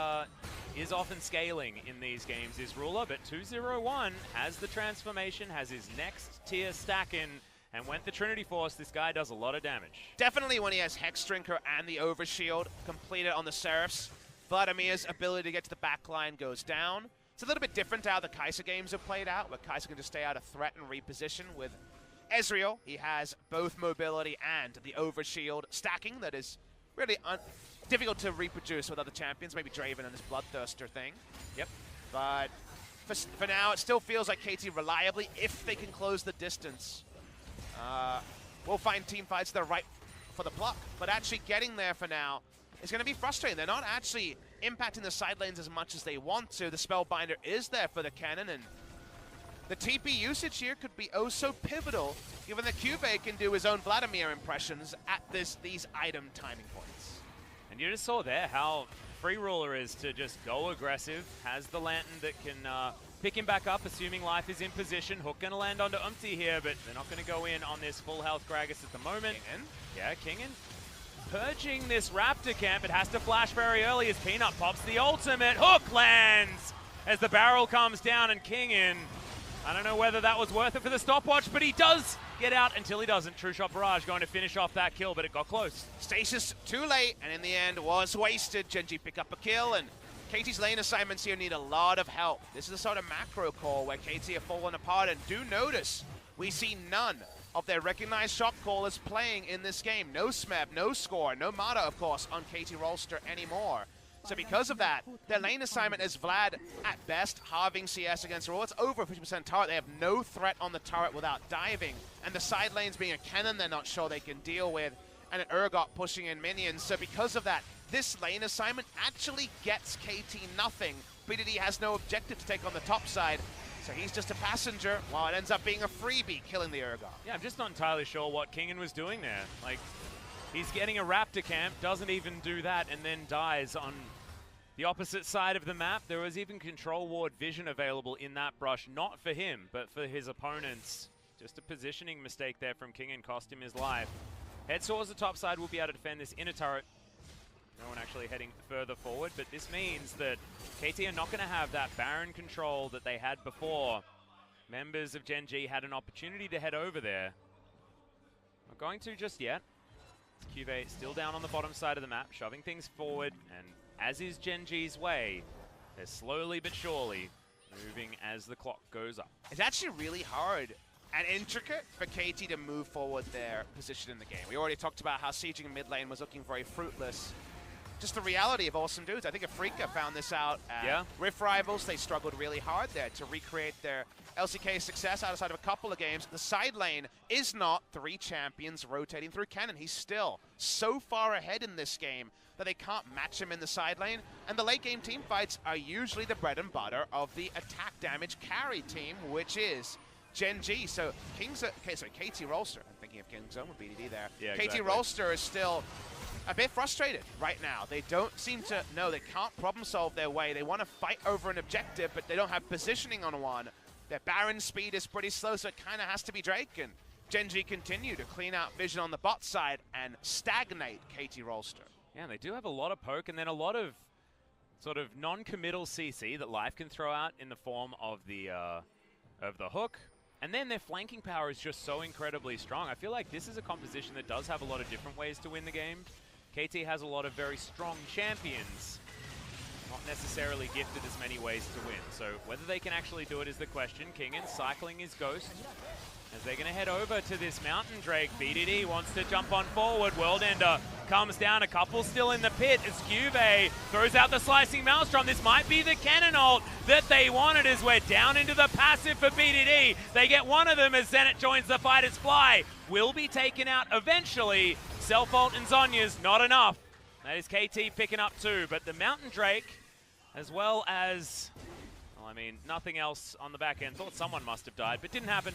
is often scaling in these games is Ruler, but 201 has the transformation, has his next tier stack in, and went the Trinity Force. This guy does a lot of damage. Definitely when he has Hex Drinker and the Overshield completed on the Seraphs, Vladimir's ability to get to the backline goes down. It's a little bit different to how the Kai'Sa games have played out, where Kai'Sa can just stay out of threat and reposition. With Ezreal, he has both mobility and the Overshield stacking that is really difficult to reproduce with other champions, maybe Draven and his Bloodthirster thing. Yep. But for now, it still feels like KT reliably, if they can close the distance, we'll find team fights that are right for the pluck. But actually getting there for now is going to be frustrating. They're not actually impacting the side lanes as much as they want to. The Spellbinder is there for the cannon, and the TP usage here could be oh so pivotal, given that Cuvée can do his own Vladimir impressions at these item timing points. And you just saw there how free Ruler is to just go aggressive, has the Lantern that can pick him back up, assuming life is in position. Hook going to land onto Umti here, but they're not going to go in on this full health Gragas at the moment. Kingen? Yeah, Kingen. Purging this Raptor camp, it has to flash very early as Peanut pops the ultimate. Hook lands as the barrel comes down, and Kingen, I don't know whether that was worth it for the stopwatch, but he does get out until he doesn't. True Shot Barrage going to finish off that kill, but it got close. Stasis too late, and in the end was wasted. Genji pick up a kill, and KT's lane assignments here need a lot of help. This is a sort of macro call where KT have fallen apart, and do notice we see none of their recognized shot callers playing in this game. No Smeb, no Score, no Mata, of course, on KT Rolster anymore. So because of that, their lane assignment is Vlad, at best, halving CS against Raw. It's over 50% turret. They have no threat on the turret without diving. And the side lanes being a cannon they're not sure they can deal with. And an Urgot pushing in minions. So because of that, this lane assignment actually gets KT nothing. BDD has no objective to take on the top side. So he's just a passenger, while it ends up being a freebie, killing the Urgot. Yeah, I'm just not entirely sure what Kingen was doing there. Like, he's getting a Raptor camp, doesn't even do that, and then dies on the opposite side of the map. There was even control ward vision available in that brush, not for him, but for his opponents. Just a positioning mistake there from Kingen cost him his life. Head towards the top side will be able to defend this inner turret. No one actually heading further forward, but this means that KT are not going to have that Baron control that they had before. Members of Gen G had an opportunity to head over there. Not going to just yet. Cuvée still down on the bottom side of the map, shoving things forward, and as is Gen G's way, they're slowly but surely moving as the clock goes up. It's actually really hard and intricate for KT to move forward their position in the game. We already talked about how sieging mid lane was looking very fruitless. Just the reality of Awesome Dudes. I think Afrika found this out at Rift Rivals. They struggled really hard there to recreate their LCK success outside of a couple of games. The side lane is not 3 champions rotating through Cannon. He's still so far ahead in this game that they can't match him in the side lane. And the late game team fights are usually the bread and butter of the attack damage carry team, which is Gen G. So KT Rolster, I'm thinking of King's Own with BDD there. Yeah, KT Rolster is still a bit frustrated right now. They don't seem to know, they can't problem solve their way. They want to fight over an objective, but they don't have positioning on one. Their Baron speed is pretty slow, so it kind of has to be Drake. And Gen G continue to clean out vision on the bot side and stagnate KT Rolster. Yeah, they do have a lot of poke and then a lot of sort of non-committal CC that Life can throw out in the form of the hook. And then their flanking power is just so incredibly strong. I feel like this is a composition that does have a lot of different ways to win the game. KT has a lot of very strong champions, not necessarily gifted as many ways to win. So whether they can actually do it is the question. Kingen cycling his Ghost as they're going to head over to this Mountain Drake. BDD wants to jump on forward. World Ender comes down. A couple still in the pit as Cuvée throws out the Slicing Maelstrom. This might be the cannon ult that they wanted as we're down into the passive for BDD. They get one of them as Zenit joins the fight as Fly will be taken out eventually. Self-ult and Zhonya's not enough. That is KT picking up 2, but the Mountain Drake, as well as Well, I mean, nothing else on the back end. Thought someone must have died, but didn't happen.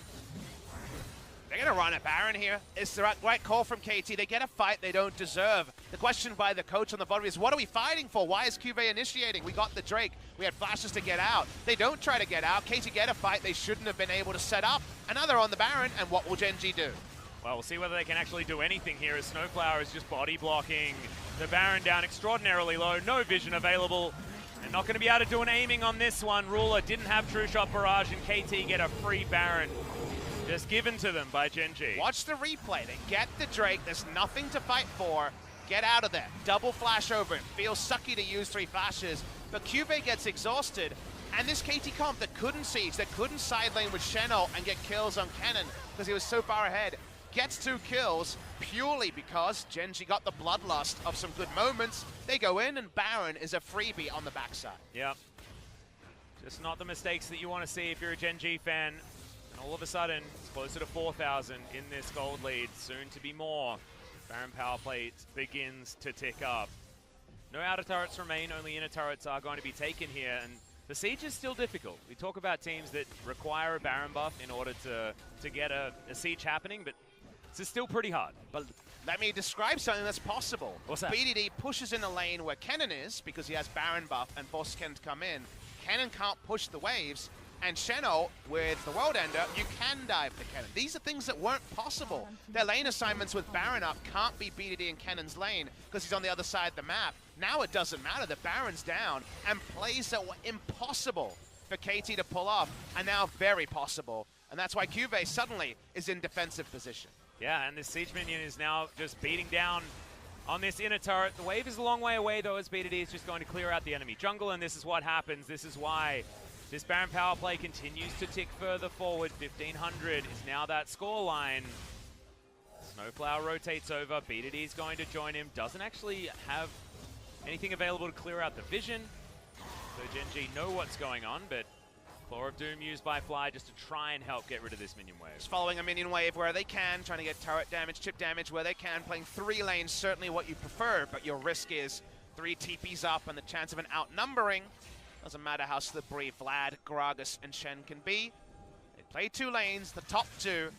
They're going to run at Baron here. It's the right call from KT. They get a fight they don't deserve. The question by the coach on the bottom is, what are we fighting for? Why is QV initiating? We got the Drake. We had flashes to get out. They don't try to get out. KT get a fight they shouldn't have been able to set up. And now they're on the Baron, and what will Gen G do? Well, we'll see whether they can actually do anything here as Snowflower is just body blocking the Baron down extraordinarily low. No vision available. And not going to be able to do an aiming on this one. Ruler didn't have True Shot Barrage, and KT get a free Baron. Just given to them by Gen G. Watch the replay. They get the Drake. There's nothing to fight for. Get out of there. Double flash over it. Feels sucky to use 3 flashes. But QV gets exhausted. And this KT comp that couldn't siege, that couldn't side lane with Shenno and get kills on Kennen because he was so far ahead, gets 2 kills purely because Gen G got the bloodlust of some good moments. They go in and Baron is a freebie on the backside. Yep. Just not the mistakes that you want to see if you're a Gen G fan. All of a sudden, it's closer to 4,000 in this gold lead. Soon to be more. Baron power play begins to tick up. No outer turrets remain, only inner turrets are going to be taken here. And the siege is still difficult. We talk about teams that require a Baron buff in order to get a siege happening, but this is still pretty hard. But let me describe something that's possible. What's that? BDD pushes in a lane where Kennen is because he has Baron buff and forces Kennen to come in. Kennen can't push the waves. And Shenno, with the World Ender, you can dive the Kennen. These are things that weren't possible. Their lane assignments with Baron up can't be BDD in Kennen's lane because he's on the other side of the map. Now it doesn't matter. The Baron's down, and plays that were impossible for KT to pull off are now very possible. And that's why QV suddenly is in defensive position. Yeah, and this siege minion is now just beating down on this inner turret. The wave is a long way away, though, as BDD is just going to clear out the enemy jungle, and this is what happens. This is why this Baron power play continues to tick further forward. 1,500 is now that score line. Snowflower rotates over. BDD is going to join him. Doesn't actually have anything available to clear out the vision. So Gen G know what's going on, but Claw of Doom used by Fly just to try and help get rid of this minion wave. Just following a minion wave where they can, trying to get turret damage, chip damage where they can. Playing 3 lanes, certainly what you prefer, but your risk is 3 TPs up and the chance of an outnumbering. Doesn't matter how slippery Vlad, Gragas, and Shen can be. They play 2 lanes, the top 2.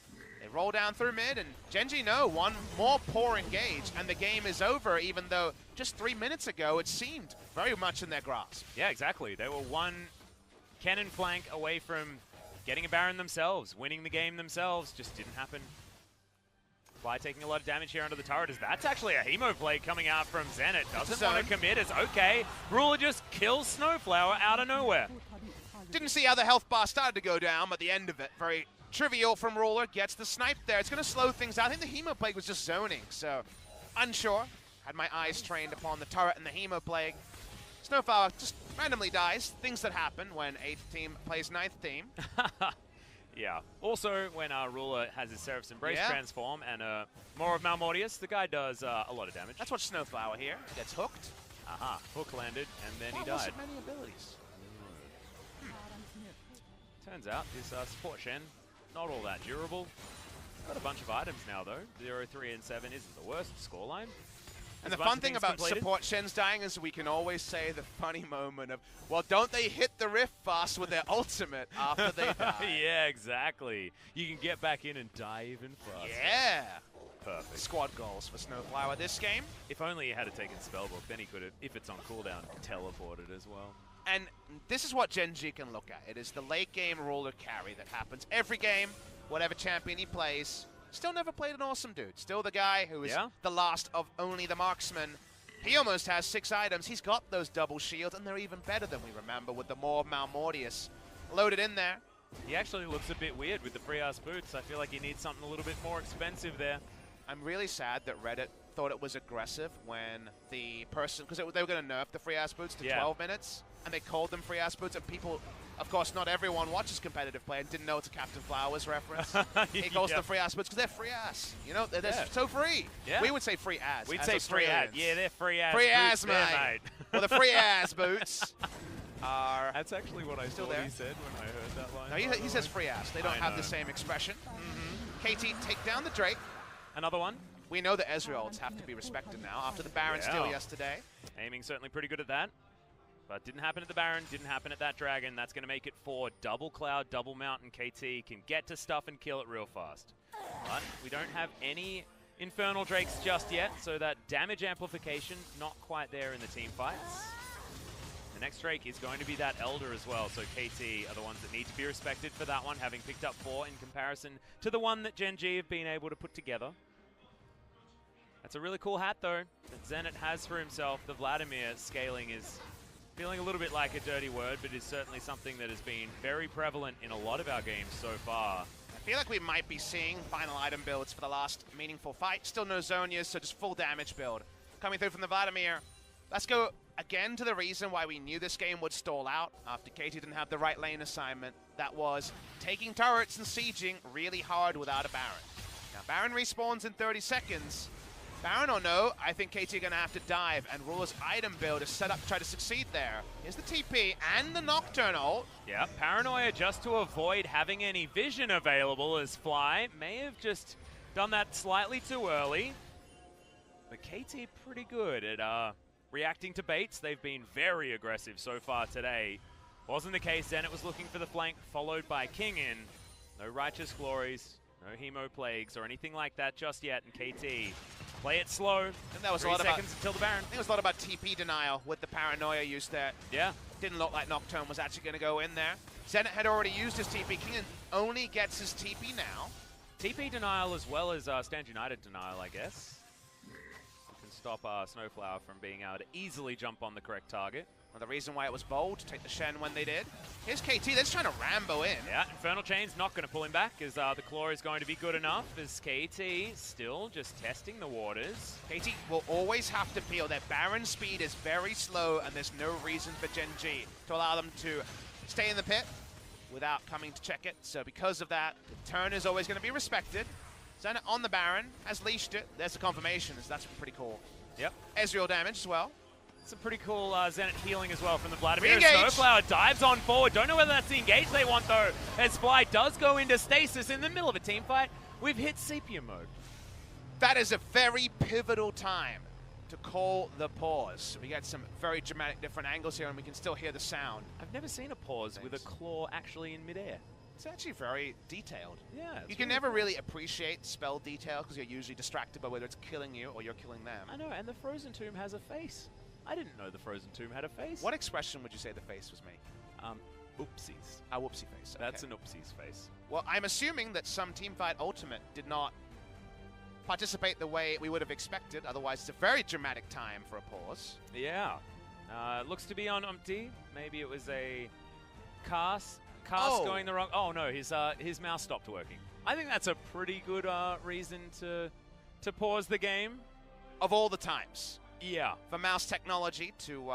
They roll down through mid, and Gen G know one more poor engage, and the game is over, even though just 3 minutes ago it seemed very much in their grasp. Yeah, exactly. They were one cannon flank away from getting a Baron themselves, winning the game themselves. Just didn't happen. Fly taking a lot of damage here under the turret. That's actually a Hemo play coming out from Zenit. Doesn't want to commit. It's okay. Ruler just kills Snowflower out of nowhere. Didn't see how the health bar started to go down, but the end of it, very trivial from Ruler. Gets the snipe there. It's going to slow things out. I think the Hemo plague was just zoning, so unsure. Had my eyes trained upon the turret and the Hemo plague. Snowflower just randomly dies. Things that happen when 8th team plays 9th team. Yeah. Also, when Ruler has his Seraph's Embrace transform and more of Malmortius, the guy does a lot of damage. That's what Snowflower here gets hooked. Aha. Hook landed, and then he died. Wasn't many abilities. Turns out this support Shen, not all that durable. Got a bunch of items now, though. 0, 3, and 7 isn't the worst scoreline. And the fun thing about support Shen's dying is we can always say the funny moment of, well, don't they hit the rift fast with their ultimate after they die? Yeah, exactly. You can get back in and die even faster. Yeah. Perfect. Squad goals for Snowflower this game. If only he had taken Spellbook, then he could have, if it's on cooldown, teleported as well. And this is what Gen G can look at. It is the late game Ruler carry that happens every game, whatever champion he plays. Still never played an awesome dude. Still the guy who is the last of only the marksman. He almost has 6 items. He's got those double shields, and they're even better than we remember with the more Malmortius loaded in there. He actually looks a bit weird with the free-ass boots. I feel like he needs something a little bit more expensive there. I'm really sad that Reddit thought it was aggressive when the person, because they were going to nerf the free-ass boots to 12 minutes, and they called them free-ass boots, and people, of course, not everyone watches competitive play and didn't know it's a Captain Flowers reference. He calls them free-ass boots because they're free-ass. You know, they're so free. Yeah. We would say free-ass. We'd say free-ass. Yeah, they're free-ass free-ass, boots mate. Well, the free-ass boots are... That's actually what I thought he said when I heard that line. No, he says free-ass. They don't have the same expression. KT take down the Drake. Another one. We know that Ezreals have to be respected now after the Baron steal yesterday. Aiming certainly pretty good at that. But didn't happen at the Baron, didn't happen at that Dragon. That's going to make it 4. Double Cloud, double Mountain. KT can get to stuff and kill it real fast. But we don't have any Infernal Drakes just yet, so that damage amplification not quite there in the team fights. The next Drake is going to be that Elder as well, so KT are the ones that need to be respected for that one, having picked up 4 in comparison to the one that Gen G have been able to put together. That's a really cool hat, though, that Zenit has for himself. The Vladimir scaling is feeling a little bit like a dirty word, but is certainly something that has been very prevalent in a lot of our games so far. I feel like we might be seeing final item builds for the last meaningful fight. Still no Zonias, so just full damage build. Coming through from the Vladimir. Let's go again to the reason why we knew this game would stall out after KT didn't have the right lane assignment. That was taking turrets and sieging really hard without a Baron. Now, Baron respawns in 30 seconds. Baron or no, I think KT are going to have to dive, and Ruler's item build is set up to try to succeed there. Here's the TP and the Nocturne ult. Yeah, Paranoia just to avoid having any vision available as Fly may have just done that slightly too early. But KT pretty good at reacting to baits. They've been very aggressive so far today. Wasn't the case then. It was looking for the flank, followed by King in. No Righteous Glories, no Hemo Plagues or anything like that just yet, and KT play it slow. And that was 3 seconds until the Baron. I think it was a lot about TP denial with the Paranoia use there. Yeah. Didn't look like Nocturne was actually going to go in there. Zenit had already used his TP. King only gets his TP now. TP denial as well as Stand United denial, I guess. You can stop Snowflower from being able to easily jump on the correct target. Well, the reason why it was bold to take the Shen when they did. Here's KT, they're just trying to Rambo in. Yeah, Infernal Chain's not going to pull him back as the Claw is going to be good enough as KT still just testing the waters. KT will always have to peel. Their Baron speed is very slow and there's no reason for Gen G to allow them to stay in the pit without coming to check it. So because of that, the turn is always going to be respected. Zenit on the Baron has leashed it. There's the confirmation. That's pretty cool. Yep. Ezreal damage as well. Some pretty cool Zenit healing as well from the Vladimir. Re-engage. Snowflower dives on forward. Don't know whether that's the engage they want, though, as Fly does go into stasis in the middle of a team fight. We've hit sepia mode. That is a very pivotal time to call the pause. We get some very dramatic different angles here, and we can still hear the sound. I've never seen a pause with a claw actually in midair. It's actually very detailed. Yeah. You can never really appreciate spell detail because you're usually distracted by whether it's killing you or you're killing them. I know, and the Frozen Tomb has a face. I didn't know the Frozen Tomb had a face. What expression would you say the face was made? Oopsies. A whoopsie face. Okay. That's an oopsies face. Well, I'm assuming that some Teamfight Ultimate did not participate the way we would have expected. Otherwise, it's a very dramatic time for a pause. Yeah. Looks to be on Umpty. Maybe it was a cast going the wrong... Oh, no, his mouse stopped working. I think that's a pretty good reason to pause the game. Of all the times. Yeah. For mouse technology to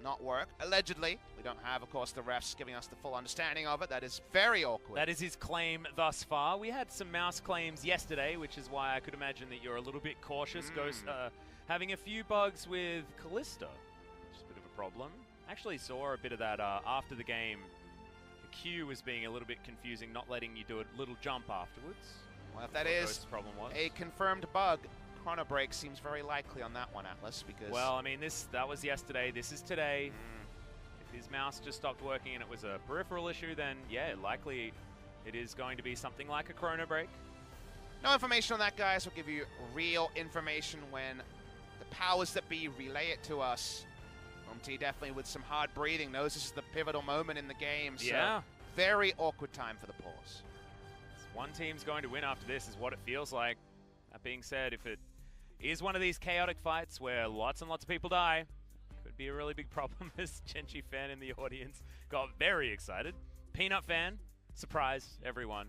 not work. Allegedly. We don't have, of course, the refs giving us the full understanding of it. That is very awkward. That is his claim thus far. We had some mouse claims yesterday, which is why I could imagine that you're a little bit cautious. Ghost having a few bugs with Callista, which is a bit of a problem. Actually saw a bit of that after the game. The Q was being a little bit confusing, not letting you do a little jump afterwards. Well, if that is Ghost's problem was. a confirmed bug, Chrono Break seems very likely on that one, Atlas, because... Well, I mean, that was yesterday. This is today. If his mouse just stopped working and it was a peripheral issue, then, yeah, likely it is going to be something like a Chrono Break. No information on that, guys. We'll give you real information when the powers that be relay it to us. T definitely with some hard breathing knows this is the pivotal moment in the game. So yeah. Very awkward time for the pause. One team's going to win after this is what it feels like. That being said, if it is one of these chaotic fights where lots and lots of people die, could be a really big problem. As Genji fan in the audience got very excited. Peanut fan, surprise everyone.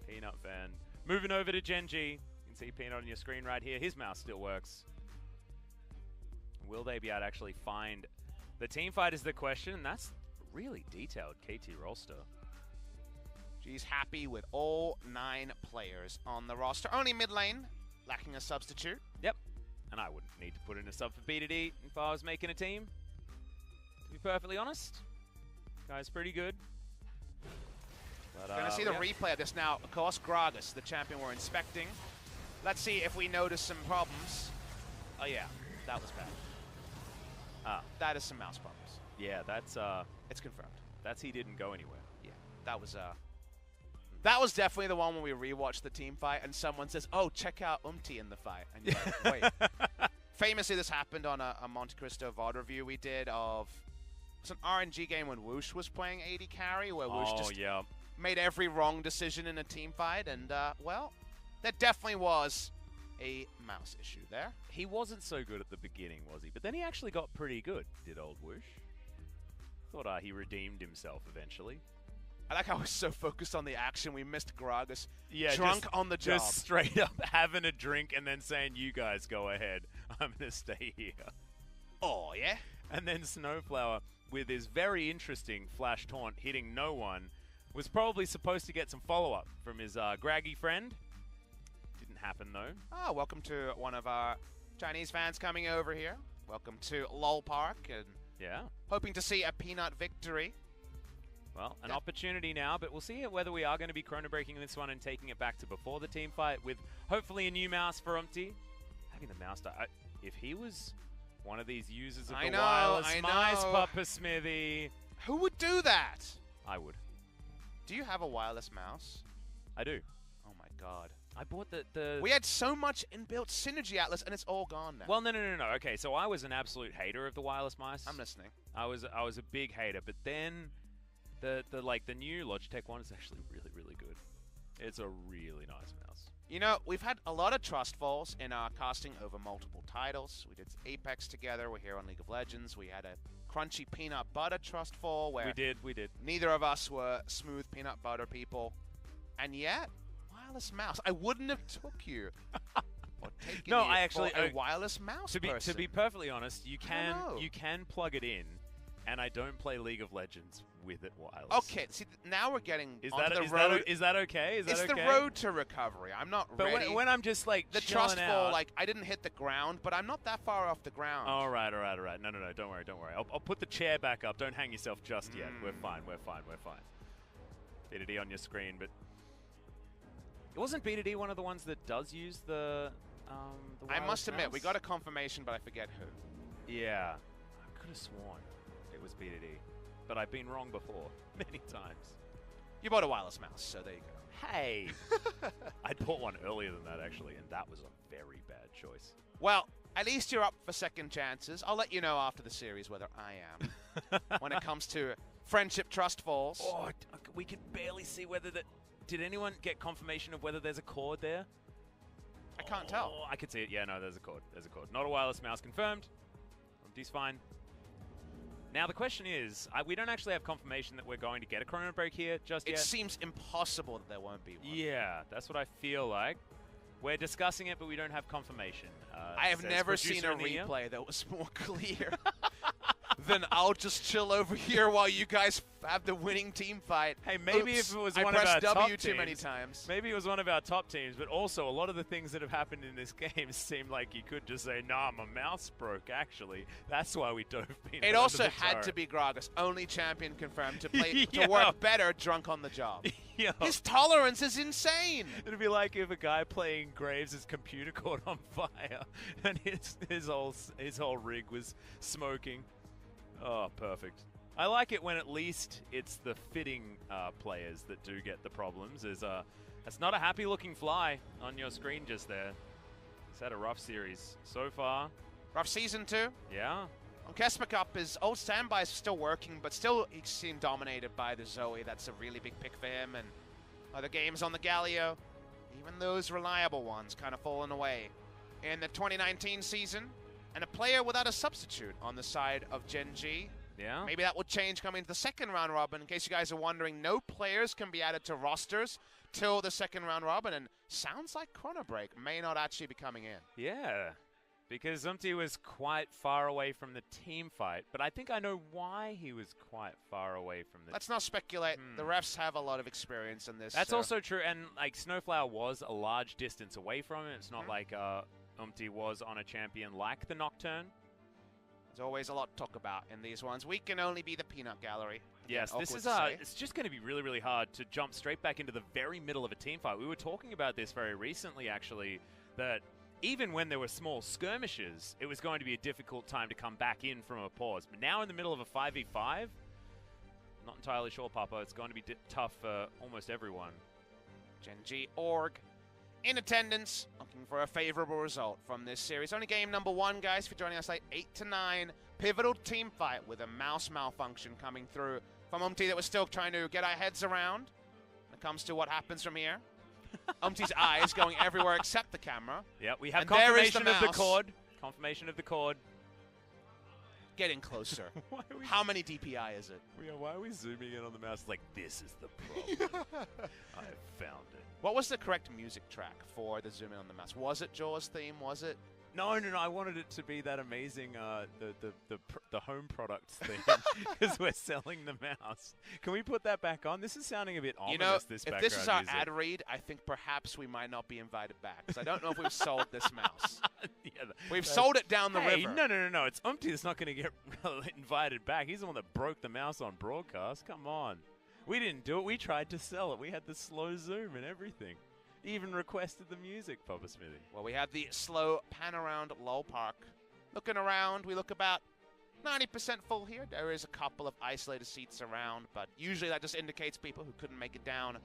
Peanut fan. Moving over to Genji. You can see Peanut on your screen right here. His mouse still works. Will they be able to actually find the team fight is the question, and that's really detailed KT Rolster. She's happy with all 9 players on the roster. Only mid lane, lacking a substitute. Yep. And I wouldn't need to put in a sub for B2D if I was making a team. To be perfectly honest, guy's pretty good. But, we're going to see the replay of this now. Of course, Gragas, the champion we're inspecting. Let's see if we notice some problems. Oh yeah, that was bad. That is some mouse problems. Yeah, that's It's confirmed. That's he didn't go anywhere. Yeah, that was definitely the one when we rewatched the team fight and someone says, "Oh, check out in the fight," and you're like, "Wait." Famously, this happened on a Monte Cristo VOD review we did of it's an RNG game when Whoosh was playing AD carry, where Whoosh just made every wrong decision in a team fight, and well, that definitely was a mouse issue there. He wasn't so good at the beginning, was he? But then he actually got pretty good, did old Whoosh. Thought he redeemed himself eventually. I like how we're so focused on the action, we missed Gragas drunk on the job. Just straight up having a drink and then saying, "You guys go ahead. I'm going to stay here." Oh, yeah? And then Snowflower, with his very interesting flash taunt hitting no one, was probably supposed to get some follow-up from his Graggy friend. Didn't happen, though. Oh, welcome to one of our Chinese fans coming over here. Welcome to LOL Park, and hoping to see a Peanut victory. Well, an opportunity now, but we'll see whether we are going to be chrono breaking this one and taking it back to before the team fight with hopefully a new mouse for Umti. Having the mouse die. If he was one of these users of the wireless mice, Papa Smithy. Who would do that? I would. Do you have a wireless mouse? I do. Oh my god. I bought the... We had so much inbuilt Synergy Atlas, and it's all gone now. Well, no. Okay, so I was an absolute hater of the wireless mice. I'm listening. I was a big hater, but then... The new Logitech one is actually really, really good. It's a really nice mouse. You know, we've had a lot of trust falls in our casting over multiple titles. We did Apex together. We're here on League of Legends. We had a crunchy peanut butter trust fall where we did. Neither of us were smooth peanut butter people, and yet wireless mouse. I wouldn't have took you. No, I actually a wireless mouse. To be perfectly honest, you can plug it in. And I don't play League of Legends with it wireless. Okay, see, now we're getting is on that the road. Is that okay? It's the road to recovery. I'm not ready. But when I'm just like the trust fall, like I didn't hit the ground, but I'm not that far off the ground. All right. No, don't worry. I'll put the chair back up. Don't hang yourself just yet. We're fine. B2D on your screen, but it wasn't B2D one of the ones that does use the I must admit, mouse? we got a confirmation, but I forget who. Yeah, I could have sworn it was B2D. But I've been wrong before, many times. You bought a wireless mouse, so there you go. Hey! I bought one earlier than that, actually, and that was a very bad choice. Well, at least you're up for second chances. I'll let you know after the series whether I am. When it comes to friendship trust falls. Oh, we could barely see whether that... Did anyone get confirmation of whether there's a cord there? I can't tell. I could see it. Yeah, no, there's a cord. Not a wireless mouse confirmed. He's fine. Now, the question is, we don't actually have confirmation that we're going to get a chrono break here just yet. It seems impossible that there won't be one. Yeah, that's what I feel like. We're discussing it, but we don't have confirmation. I have never seen a replay that was more clear than I'll just chill over here while you guys have the winning team fight. Hey, maybe if it was one of our top teams. too many times. Maybe it was one of our top teams, but also a lot of the things that have happened in this game seem like you could just say, "Nah, my mouse broke." Actually, that's why we dove in. It also had to be Gragas, only champion confirmed to play to work better drunk on the job. His tolerance is insane. It'd be like if a guy playing Graves' computer caught on fire and his whole rig was smoking. Oh, perfect. I like it when at least it's the fitting players that do get the problems. It's not a happy-looking fly on your screen just there. He's had a rough series so far. Rough season too. Yeah. On Kesmicup, his old standby is still working, but still he seemed dominated by the Zoe. That's a really big pick for him. And other games on the Galio, even those reliable ones, kind of falling away. In the 2019 season, and a player without a substitute on the side of Gen G. Yeah. Maybe that will change coming to the second round robin. In case you guys are wondering, no players can be added to rosters till the second round robin, and sounds like Chrono Break may not actually be coming in. Yeah, because Umti was quite far away from the team fight, but I think I know why he was quite far away from the... Let's not speculate. The refs have a lot of experience in this. That's also true, and like Snowflower was a large distance away from it. It's not like Umti was on a champion like the Nocturne. There's always a lot to talk about in these ones. We can only be the peanut gallery. Yes, this is it's just going to be really, really hard to jump straight back into the very middle of a team fight. We were talking about this very recently, actually, that even when there were small skirmishes, it was going to be a difficult time to come back in from a pause. But now in the middle of a 5v5, not entirely sure, Papa. It's going to be tough for almost everyone. Gen.G Org in attendance, looking for a favorable result from this series. Only game number 1, guys, for joining us late. 8 to 9, pivotal team fight with a mouse malfunction coming through from Umti that we're still trying to get our heads around when it comes to what happens from here. Umti's eyes going everywhere except the camera. Yeah, we have and confirmation of the chord. Confirmation of the chord. Getting closer. How many DPI is it? Why are we zooming in on the mouse? Like, this is the problem. I have found it. What was the correct music track for the zoom in on the mouse? Was it Jaws theme? Was it? No. I wanted it to be that amazing the home products thing because we're selling the mouse. Can we put that back on? This is sounding a bit ominous. You know, this if this is our ad read, I think perhaps we might not be invited back because I don't know if we've sold this mouse. Yeah, we've sold it down the river. No. It's Umti that's not going to get invited back. He's the one that broke the mouse on broadcast. Come on. We didn't do it. We tried to sell it. We had the slow zoom and everything. Even requested the music, Papa Smithy. Well, we had the slow pan around Lowell Park. Looking around, we look about 90% full here. There is a couple of isolated seats around, but usually that just indicates people who couldn't make it down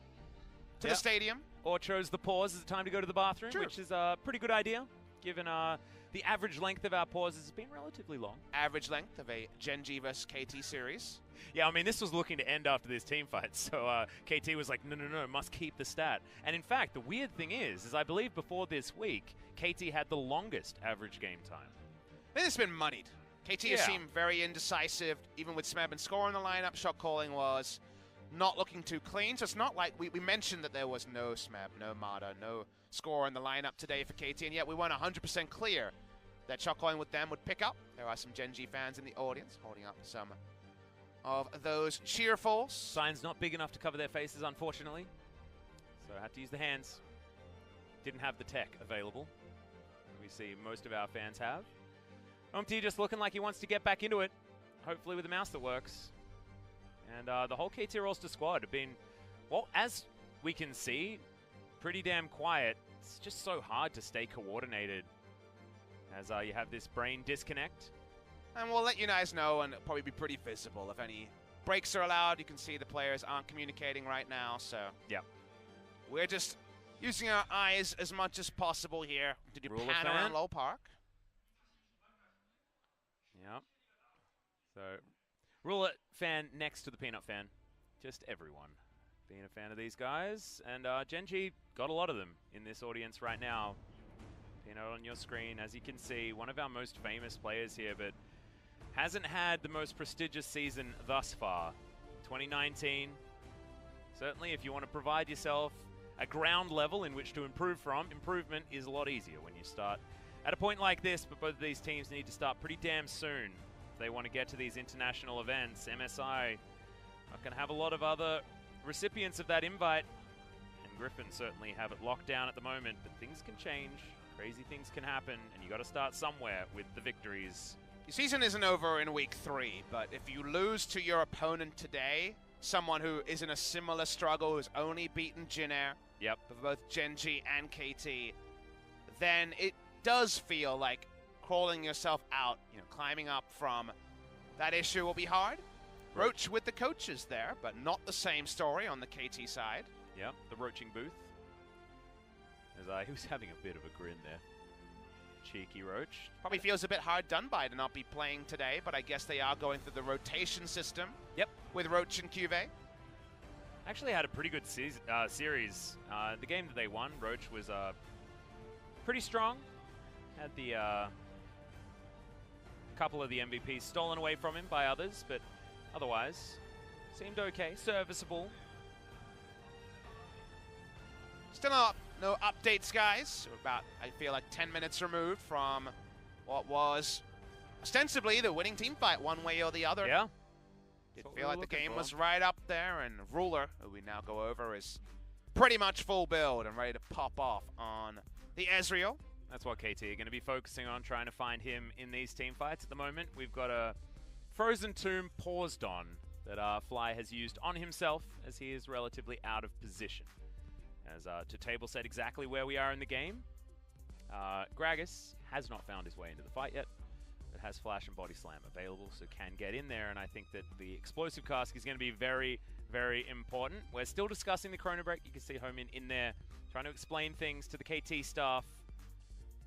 to the stadium. Or chose the pause as a time to go to the bathroom, True. Which is a pretty good idea, given the average length of our pauses has been relatively long. Average length of a Gen.G vs KT series. Yeah, I mean, this was looking to end after this team fight, so KT was like, no, must keep the stat. And in fact, the weird thing is I believe before this week, KT had the longest average game time. I think it's been moneyed. KT has seemed very indecisive, even with Smeb and Score in the lineup. Shot calling was not looking too clean, so it's not like we mentioned that there was no Smeb, no Mada, no Score in the lineup today for KT, and yet we weren't 100% clear that shot calling with them would pick up. There are some Gen.G fans in the audience holding up some of those cheerfuls. Signs not big enough to cover their faces, unfortunately. So I had to use the hands. Didn't have the tech available. We see most of our fans have. Umti just looking like he wants to get back into it. Hopefully with a mouse that works. And the whole KT Rolster squad have been, well, as we can see, pretty damn quiet. It's just so hard to stay coordinated as you have this brain disconnect. And we'll let you guys know, and it'll probably be pretty visible. If any breaks are allowed, you can see the players aren't communicating right now, so yeah, we're just using our eyes as much as possible here to do pan around Lowell Park. Yep. So, Ruler fan next to the Peanut fan. Just everyone being a fan of these guys. And Gen.G got a lot of them in this audience right now. Peanut on your screen, as you can see, one of our most famous players here, but hasn't had the most prestigious season thus far. 2019, certainly if you want to provide yourself a ground level in which to improve from, improvement is a lot easier when you start at a point like this, but both of these teams need to start pretty damn soon if they want to get to these international events. MSI not going to have a lot of other recipients of that invite, and Griffin certainly have it locked down at the moment, but things can change, crazy things can happen, and you got to start somewhere with the victories. Your season isn't over in week 3, but if you lose to your opponent today, someone who is in a similar struggle, who's only beaten Jinair, for both Gen.G and KT, then it does feel like crawling yourself out, climbing up from that issue will be hard. Roach with the coaches there, but not the same story on the KT side. Yep, the roaching booth. As he was having a bit of a grin there. Cheeky Roach. Probably feels a bit hard done by to not be playing today, but I guess they are going through the rotation system. Yep. With Roach and Cuvée. Actually had a pretty good series. The game that they won, Roach was pretty strong. Had the couple of the MVPs stolen away from him by others, but otherwise seemed okay, serviceable. Still no updates, guys. We're about, I feel like, 10 minutes removed from what was ostensibly the winning team fight, one way or the other. Yeah. Did feel like the game was right up there, and Ruler, who we now go over, is pretty much full build and ready to pop off on the Ezreal. That's what KT are going to be focusing on, trying to find him in these team fights at the moment. We've got a Frozen Tomb paused on that Fly has used on himself as he is relatively out of position. As to table set exactly where we are in the game. Gragas has not found his way into the fight yet, but has Flash and Body Slam available, so can get in there, and I think that the Explosive Cask is going to be very, very important. We're still discussing the Chrono Break. You can see Homin in there trying to explain things to the KT staff,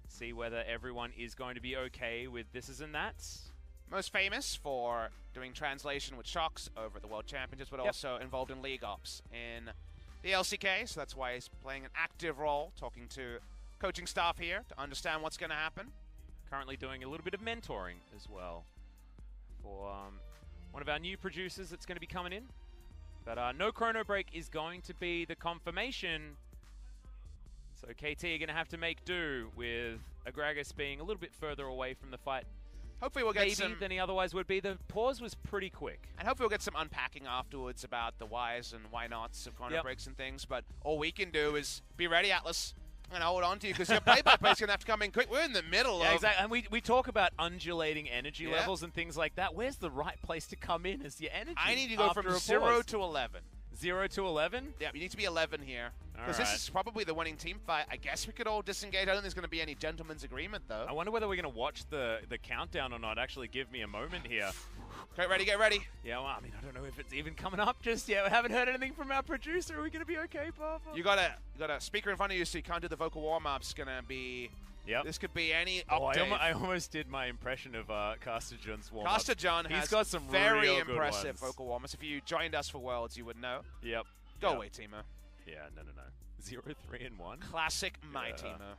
see whether everyone is going to be okay with thises and that's. Most famous for doing translation with Shocks over the World Championships, but also involved in League Ops in the LCK, so that's why he's playing an active role, talking to coaching staff here to understand what's going to happen. Currently doing a little bit of mentoring as well for one of our new producers that's going to be coming in. But no Chrono Break is going to be the confirmation. So KT are going to have to make do with Agragas being a little bit further away from the fight. Hopefully we'll get some... than he otherwise would be. The pause was pretty quick. And hopefully we'll get some unpacking afterwards about the whys and why nots of Chrono Breaks and things. But all we can do is be ready, Atlas. I'm going to hold on to you because your play-by-play is going to have to come in quick. We're in the middle of... exactly. And we talk about undulating energy levels and things like that. Where's the right place to come in as your energy? I need to go from 0 to 11. 0 to 11? Yeah, you need to be 11 here. Because this is probably the winning team fight. I guess we could all disengage. I don't think there's going to be any gentleman's agreement, though. I wonder whether we're going to watch the countdown or not. Actually, give me a moment here. Get ready, get ready. Yeah, well, I mean, I don't know if it's even coming up just yet. We haven't heard anything from our producer. Are we going to be okay, Papa? You got a speaker in front of you, so you can't do the vocal warm-ups. Going to be... Yep. This could be any octave. I almost did my impression of Caster John's warm-up. Caster John has got some very real impressive vocal warm-ups. If you joined us for Worlds, you would know. Yep. Go away, Timo. Yeah, no. 0, 3, and 1. Classic my Timo.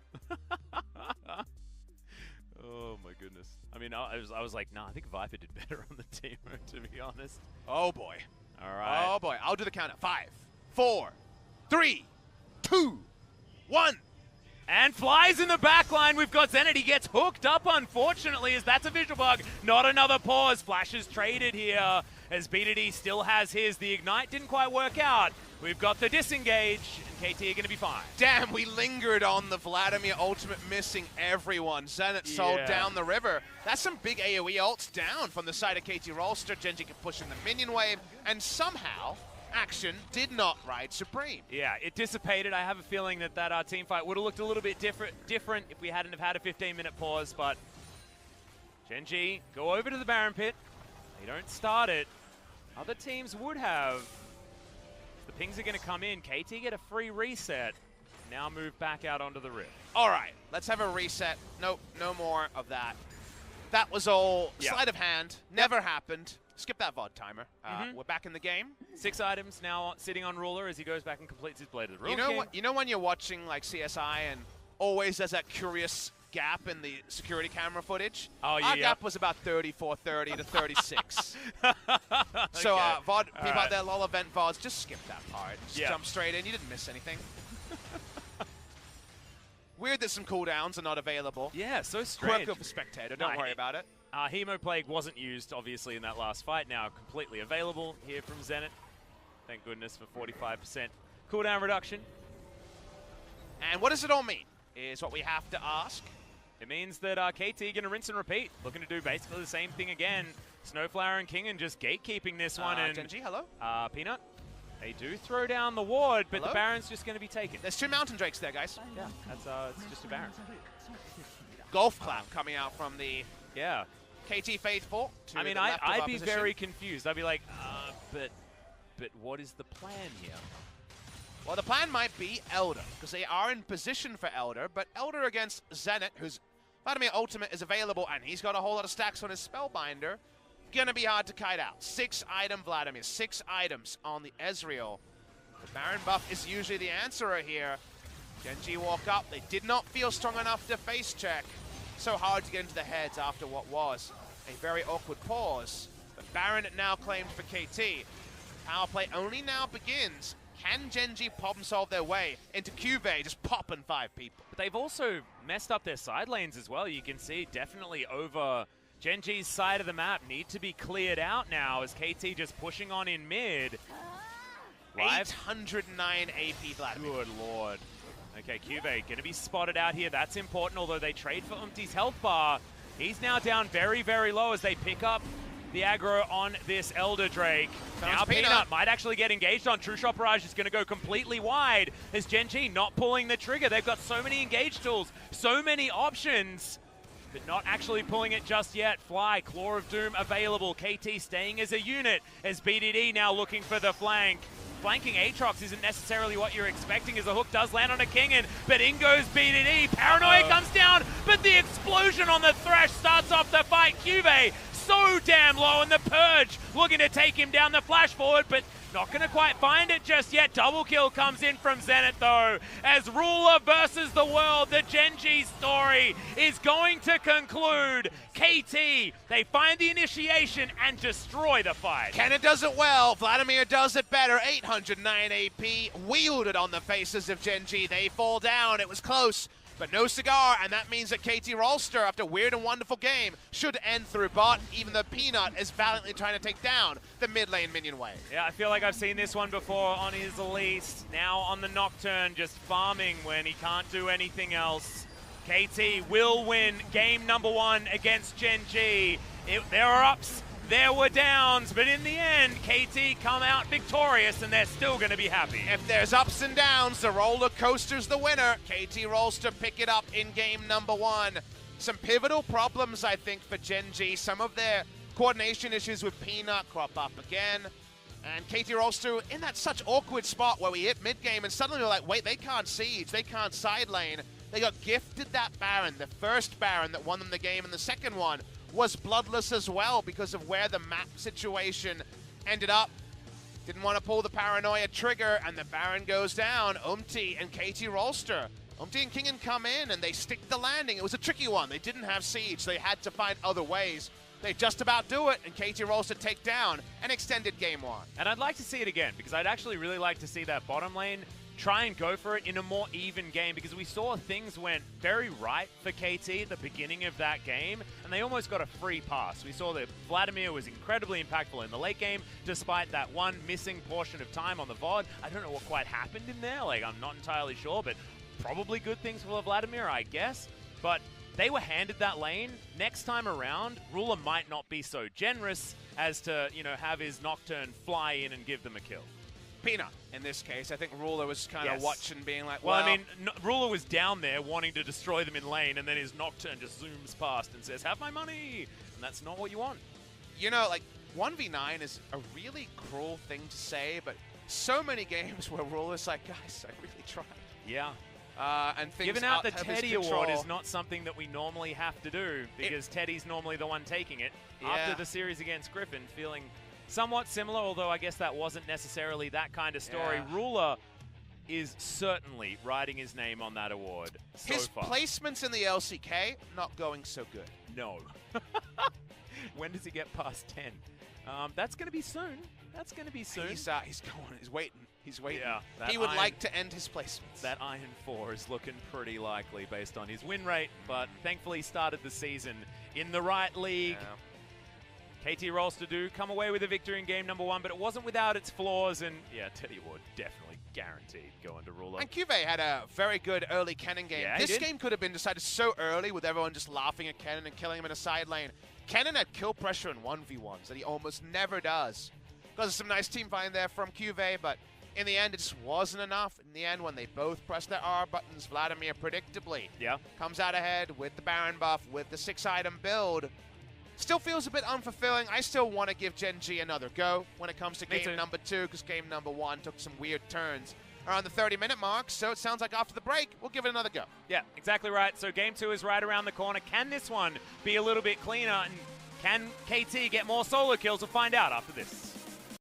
Oh my goodness. I mean, I was like, nah, I think Viper did better on the Timo, to be honest. Oh boy. All right. Oh boy. I'll do the count. 5, 4, 3, 2, 1. And flies in the back line. We've got Zenit. He gets hooked up, unfortunately, as that's a visual bug. Not another pause. Flash is traded here as B2D still has his. The Ignite didn't quite work out. We've got the disengage, and KT are going to be fine. Damn, we lingered on the Vladimir ultimate, missing everyone. Zenit sold down the river. That's some big AoE ults down from the side of KT Rolster. Genji can push in the minion wave, and somehow action did not ride supreme. Yeah, it dissipated. I have a feeling that our team fight would have looked a little bit different if we hadn't have had a 15-minute pause, but Genji go over to the Baron Pit. They don't start it. Other teams would have. The pings are going to come in. KT get a free reset. Now move back out onto the rift. All right, let's have a reset. Nope, no more of that. That was all sleight of hand. Never happened. Skip that VOD timer. We're back in the game. 6 items now sitting on Ruler as he goes back and completes his Blade of the Ruler. You know when you're watching like CSI and always there's that curious gap in the security camera footage? Oh, yeah. Our gap was about 34:30 to 36. So VOD, people out there, LOL event VODs, just skip that part. Just jump straight in. You didn't miss anything. Weird that some cooldowns are not available. Yeah, so strange. Quirk of the spectator. Don't worry about it. Hemoplague wasn't used, obviously, in that last fight. Now completely available here from Zenit. Thank goodness for 45% cooldown reduction. And what does it all mean, is what we have to ask. It means that KT going to rinse and repeat. Looking to do basically the same thing again. Snowflower and King just gatekeeping this one. And Genji, hello? Peanut, they do throw down the ward, but the Baron's just going to be taken. There's 2 Mountain Drakes there, guys. Yeah, that's it's just a Baron. Golf clap coming out from the KT faithful. I mean, I'd be very confused. I'd be like, but what is the plan here? Well, the plan might be Elder, because they are in position for Elder, but Elder against Zenit, whose Vladimir ultimate is available, and he's got a whole lot of stacks on his Spellbinder, gonna be hard to kite out. 6-item Vladimir, 6 items on the Ezreal. The Baron buff is usually the answerer here. Genji walk up. They did not feel strong enough to face check. So hard to get into the heads after what was a very awkward pause. But Baron now claimed for KT. Power play only now begins. Can Genji problem solve their way into QV, just popping 5 people? But they've also messed up their side lanes as well. You can see definitely over Genji's side of the map need to be cleared out now as KT just pushing on in mid. 809 AP Vladimir. Good lord. Okay, QV going to be spotted out here. That's important, although they trade for Umti's health bar. He's now down very, very low as they pick up the aggro on this Elder Drake. Now Peanut might actually get engaged on. True Shot Barrage is going to go completely wide as Gen G not pulling the trigger. They've got so many engage tools, so many options, but not actually pulling it just yet. Fly, Claw of Doom available. KT staying as a unit as BDD now looking for the flank. Flanking Aatrox isn't necessarily what you're expecting as the hook does land on a Kingen, but in goes BDD. Paranoia comes down, but the explosion on the Thresh starts off the fight. Cuvee so damn low, and the Purge looking to take him down the flash forward, but not going to quite find it just yet. Double kill comes in from Zenith though, as Ruler versus the world. The Gen G story is going to conclude. KT, they find the initiation and destroy the fight. Kenna does it well, Vladimir does it better. 809 AP, wielded on the faces of Gen G. They fall down, it was close, but no cigar, and that means that KT Rolster, after a weird and wonderful game, should end through bot, even though Peanut is valiantly trying to take down the mid lane minion wave. Yeah, I feel like I've seen this one before on his Elise. Now on the Nocturne, just farming when he can't do anything else. KT will win game number 1 against Gen G. There are ups, there were downs, but in the end, KT come out victorious, and they're still going to be happy. If there's ups and downs, the roller coaster's the winner. KT Rolster pick it up in game number 1. Some pivotal problems, I think, for Gen G. Some of their coordination issues with Peanut crop up again. And KT Rolster in that such awkward spot where we hit mid-game, and suddenly we're like, wait, they can't siege, they can't side lane. They got gifted that Baron, the first Baron that won them the game, and the second one was bloodless as well because of where the map situation ended up. Didn't want to pull the Paranoia trigger, and the Baron goes down. Umti and KT Rolster. Umti and Kingen come in, and they stick the landing. It was a tricky one. They didn't have siege. They had to find other ways. They just about do it, and KT Rolster take down an extended game 1. And I'd like to see it again, because I'd actually really like to see that bottom lane try and go for it in a more even game, because we saw things went very right for KT at the beginning of that game, and they almost got a free pass. We saw that Vladimir was incredibly impactful in the late game, despite that one missing portion of time on the VOD. I don't know what quite happened in there, like I'm not entirely sure, but probably good things for Vladimir, I guess. But they were handed that lane. Next time around, Ruler might not be so generous as to, you know, have his Nocturne fly in and give them a kill. Peanut, in this case. I think Ruler was kind of watching, being like, well, I mean, Ruler was down there wanting to destroy them in lane, and then his Nocturne just zooms past and says, have my money! And that's not what you want. You know, like, 1v9 is a really cruel thing to say, but so many games where Ruler's like, guys, I really tried. Yeah. And things Giving out the of his Teddy control. Award is not something that we normally have to do, because Teddy's normally the one taking it. Yeah. After the series against Griffin, feeling somewhat similar, although I guess that wasn't necessarily that kind of story. Yeah. Ruler is certainly writing his name on that award so His far. placements in the LCK, not going so good. No. When does he get past 10? That's going to be soon. That's going to be soon. He's going. He's waiting. He's waiting. Yeah, he would like to end his placements. That Iron 4 is looking pretty likely based on his win rate, but thankfully started the season in the right league. Yeah. KT Rolster do come away with a victory in game number 1, but it wasn't without its flaws, and yeah, Teddy Award definitely guaranteed going to Ruler. And Cuvee had a very good early Kennen game. Yeah, this game could have been decided so early with everyone just laughing at Kennen and killing him in a side lane. Kennen had kill pressure in 1v1s that he almost never does. Because of some nice team fighting there from Cuvee, but in the end, it just wasn't enough. In the end, when they both press their R buttons, Vladimir predictably comes out ahead with the Baron buff, with the 6-item build. Still feels a bit unfulfilling. I still want to give Gen G another go when it comes to game number 2, because game number 1 took some weird turns around the 30-minute mark, so it sounds like after the break, we'll give it another go. Yeah, exactly right. So game 2 is right around the corner. Can this one be a little bit cleaner, and can KT get more solo kills? We'll find out after this.